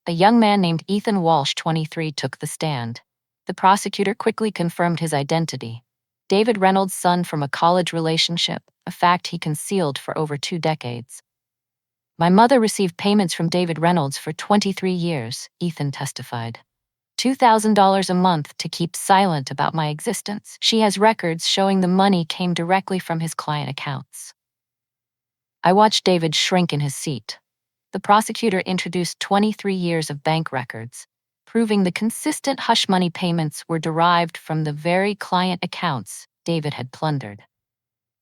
A young man named Ethan Walsh, 23, took the stand. The prosecutor quickly confirmed his identity. David Reynolds' son from a college relationship, a fact he concealed for over 2 decades. My mother received payments from David Reynolds for 23 years, Ethan testified. $2,000 a month to keep silent about my existence. She has records showing the money came directly from his client accounts. I watched David shrink in his seat. The prosecutor introduced 23 years of bank records, proving the consistent hush money payments were derived from the very client accounts David had plundered.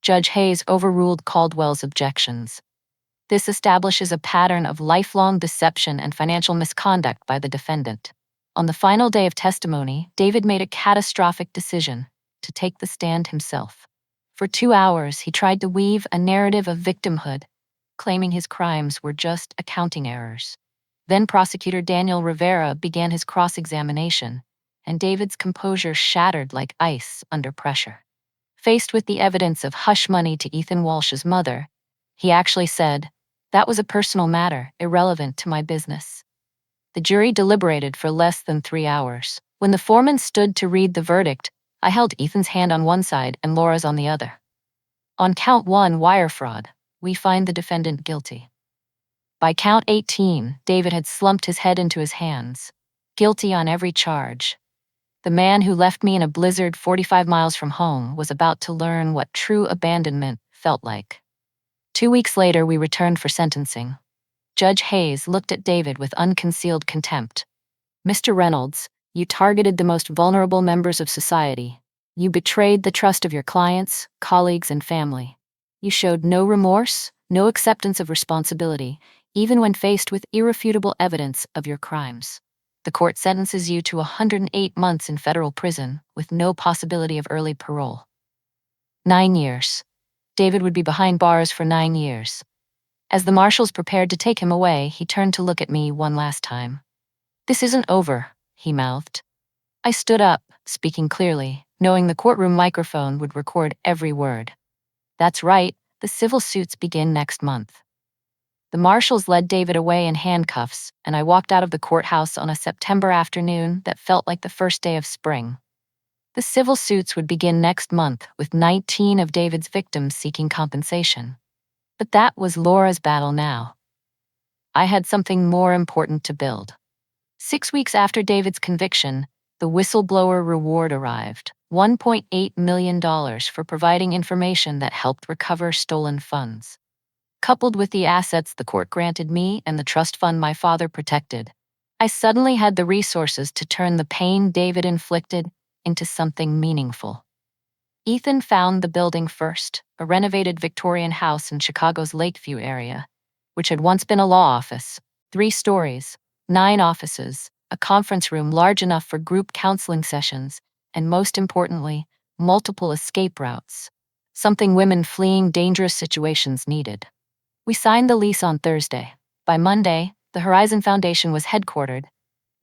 Judge Hayes overruled Caldwell's objections. This establishes a pattern of lifelong deception and financial misconduct by the defendant. On the final day of testimony, David made a catastrophic decision to take the stand himself. For 2 hours, he tried to weave a narrative of victimhood, claiming his crimes were just accounting errors. Then Prosecutor Daniel Rivera began his cross-examination, and David's composure shattered like ice under pressure. Faced with the evidence of hush money to Ethan Walsh's mother, he actually said, "That was a personal matter, irrelevant to my business." The jury deliberated for less than 3 hours. When the foreman stood to read the verdict, I held Ethan's hand on one side and Laura's on the other. On count 1, wire fraud, we find the defendant guilty. By count 18, David had slumped his head into his hands. Guilty on every charge. The man who left me in a blizzard 45 miles from home was about to learn what true abandonment felt like. 2 weeks later, we returned for sentencing. Judge Hayes looked at David with unconcealed contempt. "Mr. Reynolds, you targeted the most vulnerable members of society. You betrayed the trust of your clients, colleagues, and family. You showed no remorse, no acceptance of responsibility, even when faced with irrefutable evidence of your crimes. The court sentences you to 108 months in federal prison with no possibility of early parole." 9 years. David would be behind bars for 9 years. As the marshals prepared to take him away, he turned to look at me one last time. "This isn't over," he mouthed. I stood up, speaking clearly, knowing the courtroom microphone would record every word. "That's right, the civil suits begin next month." The marshals led David away in handcuffs, and I walked out of the courthouse on a September afternoon that felt like the first day of spring. The civil suits would begin next month, with 19 of David's victims seeking compensation. But that was Laura's battle now. I had something more important to build. 6 weeks after David's conviction, the whistleblower reward arrived, $1.8 million for providing information that helped recover stolen funds. Coupled with the assets the court granted me and the trust fund my father protected, I suddenly had the resources to turn the pain David inflicted into something meaningful. Ethan found the building first, a renovated Victorian house in Chicago's Lakeview area, which had once been a law office. 3 stories, 9 offices, a conference room large enough for group counseling sessions, and most importantly, multiple escape routes, something women fleeing dangerous situations needed. We signed the lease on Thursday. By Monday, the Horizon Foundation was headquartered.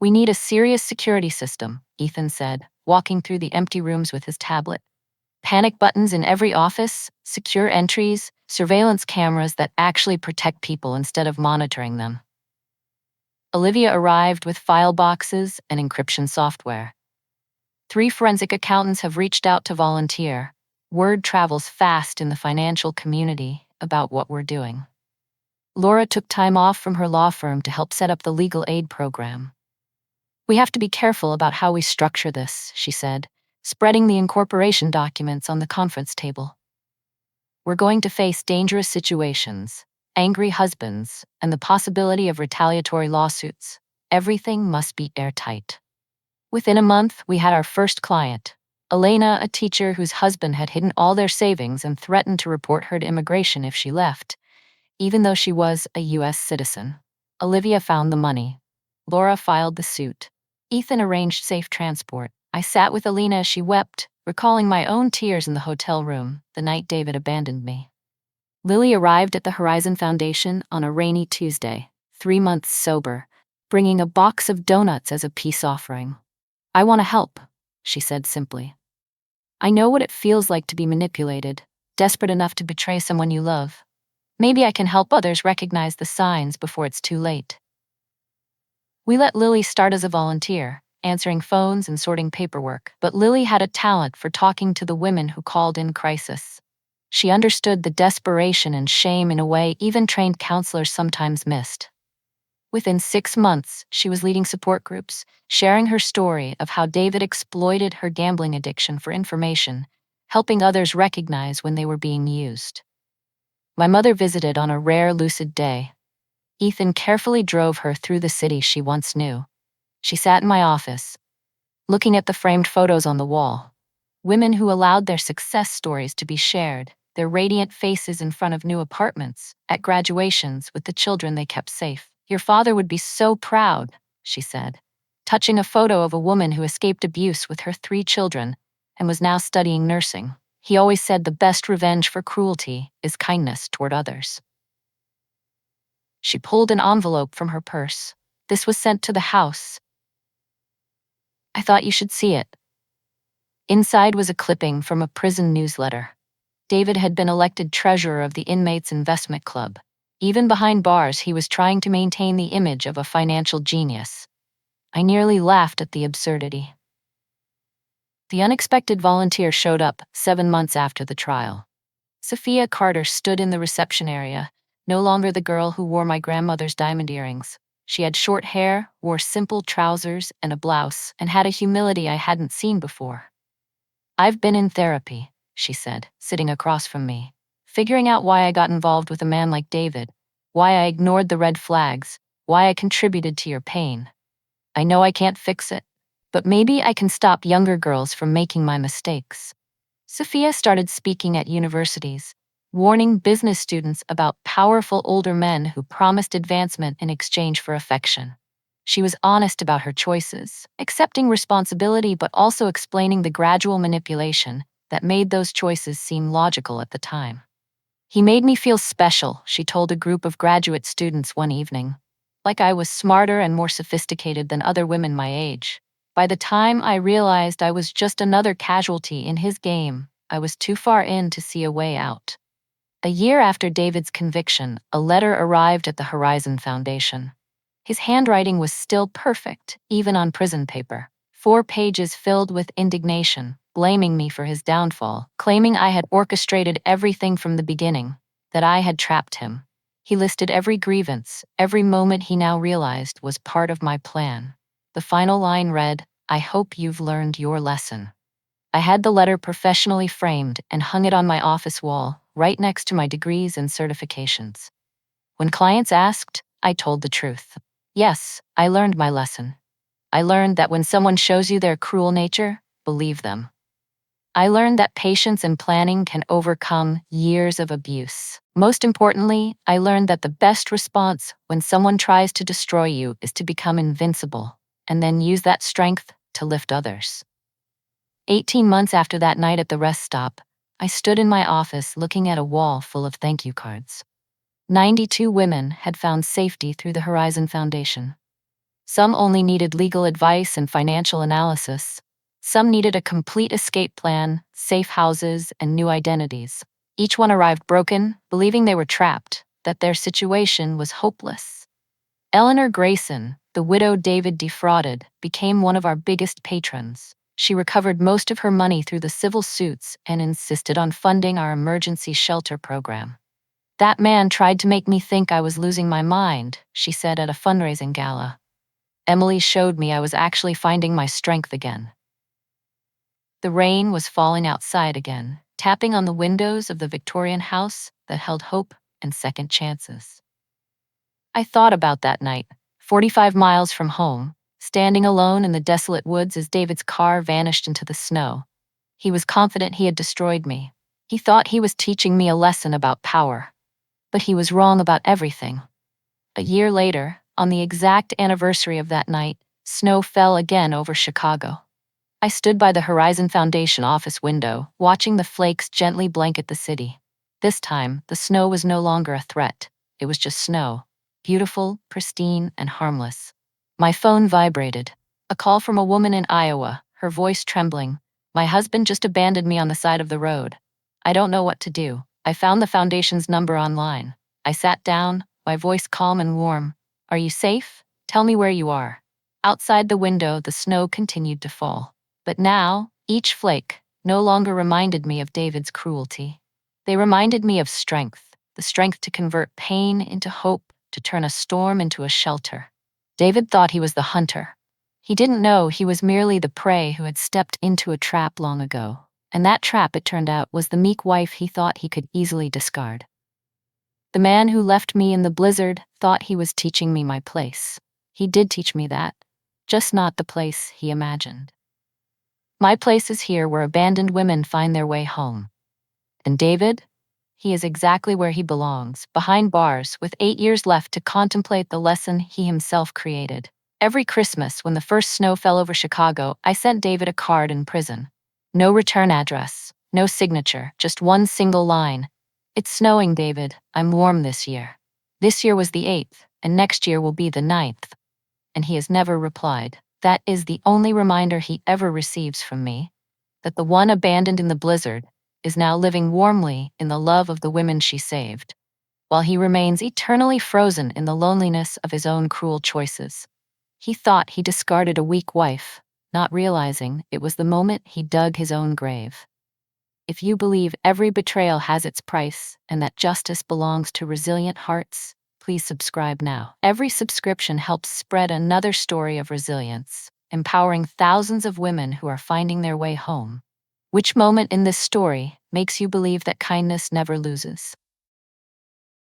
"We need a serious security system," Ethan said, walking through the empty rooms with his tablet. "Panic buttons in every office, secure entries, surveillance cameras that actually protect people instead of monitoring them." Olivia arrived with file boxes and encryption software. 3 forensic accountants have reached out to volunteer. Word travels fast in the financial community about what we're doing. Laura took time off from her law firm to help set up the legal aid program. "We have to be careful about how we structure this," she said, spreading the incorporation documents on the conference table. "We're going to face dangerous situations, angry husbands, and the possibility of retaliatory lawsuits. Everything must be airtight." Within a month, we had our first client, Elena, a teacher whose husband had hidden all their savings and threatened to report her to immigration if she left. even though she was a U.S. citizen. Olivia found the money. Laura filed the suit. Ethan arranged safe transport. I sat with Alina as she wept, recalling my own tears in the hotel room the night David abandoned me. Lily arrived at the Horizon Foundation on a rainy Tuesday, 3 months sober, bringing a box of donuts as a peace offering. "I want to help," she said simply. "I know what it feels like to be manipulated, desperate enough to betray someone you love. Maybe I can help others recognize the signs before it's too late." We let Lily start as a volunteer, answering phones and sorting paperwork, but Lily had a talent for talking to the women who called in crisis. She understood the desperation and shame in a way even trained counselors sometimes missed. Within 6 months, she was leading support groups, sharing her story of how David exploited her gambling addiction for information, helping others recognize when they were being used. My mother visited on a rare lucid day. Ethan carefully drove her through the city she once knew. She sat in my office, looking at the framed photos on the wall. Women who allowed their success stories to be shared, their radiant faces in front of new apartments, at graduations with the children they kept safe. "Your father would be so proud," she said, touching a photo of a woman who escaped abuse with her 3 children and was now studying nursing. "He always said the best revenge for cruelty is kindness toward others." She pulled an envelope from her purse. "This was sent to the house. I thought you should see it." Inside was a clipping from a prison newsletter. David had been elected treasurer of the Inmates Investment Club. Even behind bars, he was trying to maintain the image of a financial genius. I nearly laughed at the absurdity. The unexpected volunteer showed up 7 months after the trial. Sophia Carter stood in the reception area, no longer the girl who wore my grandmother's diamond earrings. She had short hair, wore simple trousers and a blouse, and had a humility I hadn't seen before. "I've been in therapy," she said, sitting across from me, "figuring out why I got involved with a man like David, why I ignored the red flags, why I contributed to your pain. I know I can't fix it, but maybe I can stop younger girls from making my mistakes." Sophia started speaking at universities, warning business students about powerful older men who promised advancement in exchange for affection. She was honest about her choices, accepting responsibility but also explaining the gradual manipulation that made those choices seem logical at the time. "He made me feel special," she told a group of graduate students one evening, "like I was smarter and more sophisticated than other women my age. By the time I realized I was just another casualty in his game, I was too far in to see a way out." A year after David's conviction, a letter arrived at the Horizon Foundation. His handwriting was still perfect, even on prison paper. 4 pages filled with indignation, blaming me for his downfall, claiming I had orchestrated everything from the beginning, that I had trapped him. He listed every grievance, every moment he now realized was part of my plan. The final line read, "I hope you've learned your lesson." I had the letter professionally framed and hung it on my office wall, right next to my degrees and certifications. When clients asked, I told the truth. Yes, I learned my lesson. I learned that when someone shows you their cruel nature, believe them. I learned that patience and planning can overcome years of abuse. Most importantly, I learned that the best response when someone tries to destroy you is to become invincible, and then use that strength to lift others. 18 months after that night at the rest stop, I stood in my office looking at a wall full of thank you cards. 92 women had found safety through the Horizon Foundation. Some only needed legal advice and financial analysis. Some needed a complete escape plan, safe houses, and new identities. Each one arrived broken, believing they were trapped, that their situation was hopeless. Eleanor Grayson, the widow David defrauded, became one of our biggest patrons. She recovered most of her money through the civil suits and insisted on funding our emergency shelter program. "That man tried to make me think I was losing my mind," she said at a fundraising gala. "Emily showed me I was actually finding my strength again." The rain was falling outside again, tapping on the windows of the Victorian house that held hope and second chances. I thought about that night, 45 miles from home, standing alone in the desolate woods as David's car vanished into the snow. He was confident he had destroyed me. He thought he was teaching me a lesson about power. But he was wrong about everything. A year later, on the exact anniversary of that night, snow fell again over Chicago. I stood by the Horizon Foundation office window, watching the flakes gently blanket the city. This time, the snow was no longer a threat. It was just snow. Beautiful, pristine, and harmless. My phone vibrated. A call from a woman in Iowa, her voice trembling. My husband just abandoned me on the side of the road. I don't know what to do. I found the foundation's number online. I sat down, my voice calm and warm. Are you safe? Tell me where you are. Outside the window, the snow continued to fall. But now, each flake no longer reminded me of David's cruelty. They reminded me of strength, the strength to convert pain into hope, to turn a storm into a shelter. David thought he was the hunter. He didn't know he was merely the prey who had stepped into a trap long ago. And that trap, it turned out, was the meek wife he thought he could easily discard. The man who left me in the blizzard thought he was teaching me my place. He did teach me that, just not the place he imagined. My place is here where abandoned women find their way home. And David? He is exactly where he belongs, behind bars, with 8 years left to contemplate the lesson he himself created. Every Christmas, when the first snow fell over Chicago, I sent David a card in prison. No return address, no signature, just one single line. It's snowing, David. I'm warm this year. This year was the 8th, and next year will be the 9th. And he has never replied. That is the only reminder he ever receives from me, that the one abandoned in the blizzard is now living warmly in the love of the women she saved, while he remains eternally frozen in the loneliness of his own cruel choices. He thought he discarded a weak wife, not realizing it was the moment he dug his own grave. If you believe every betrayal has its price and that justice belongs to resilient hearts, please subscribe now. Every subscription helps spread another story of resilience, empowering thousands of women who are finding their way home. Which moment in this story makes you believe that kindness never loses?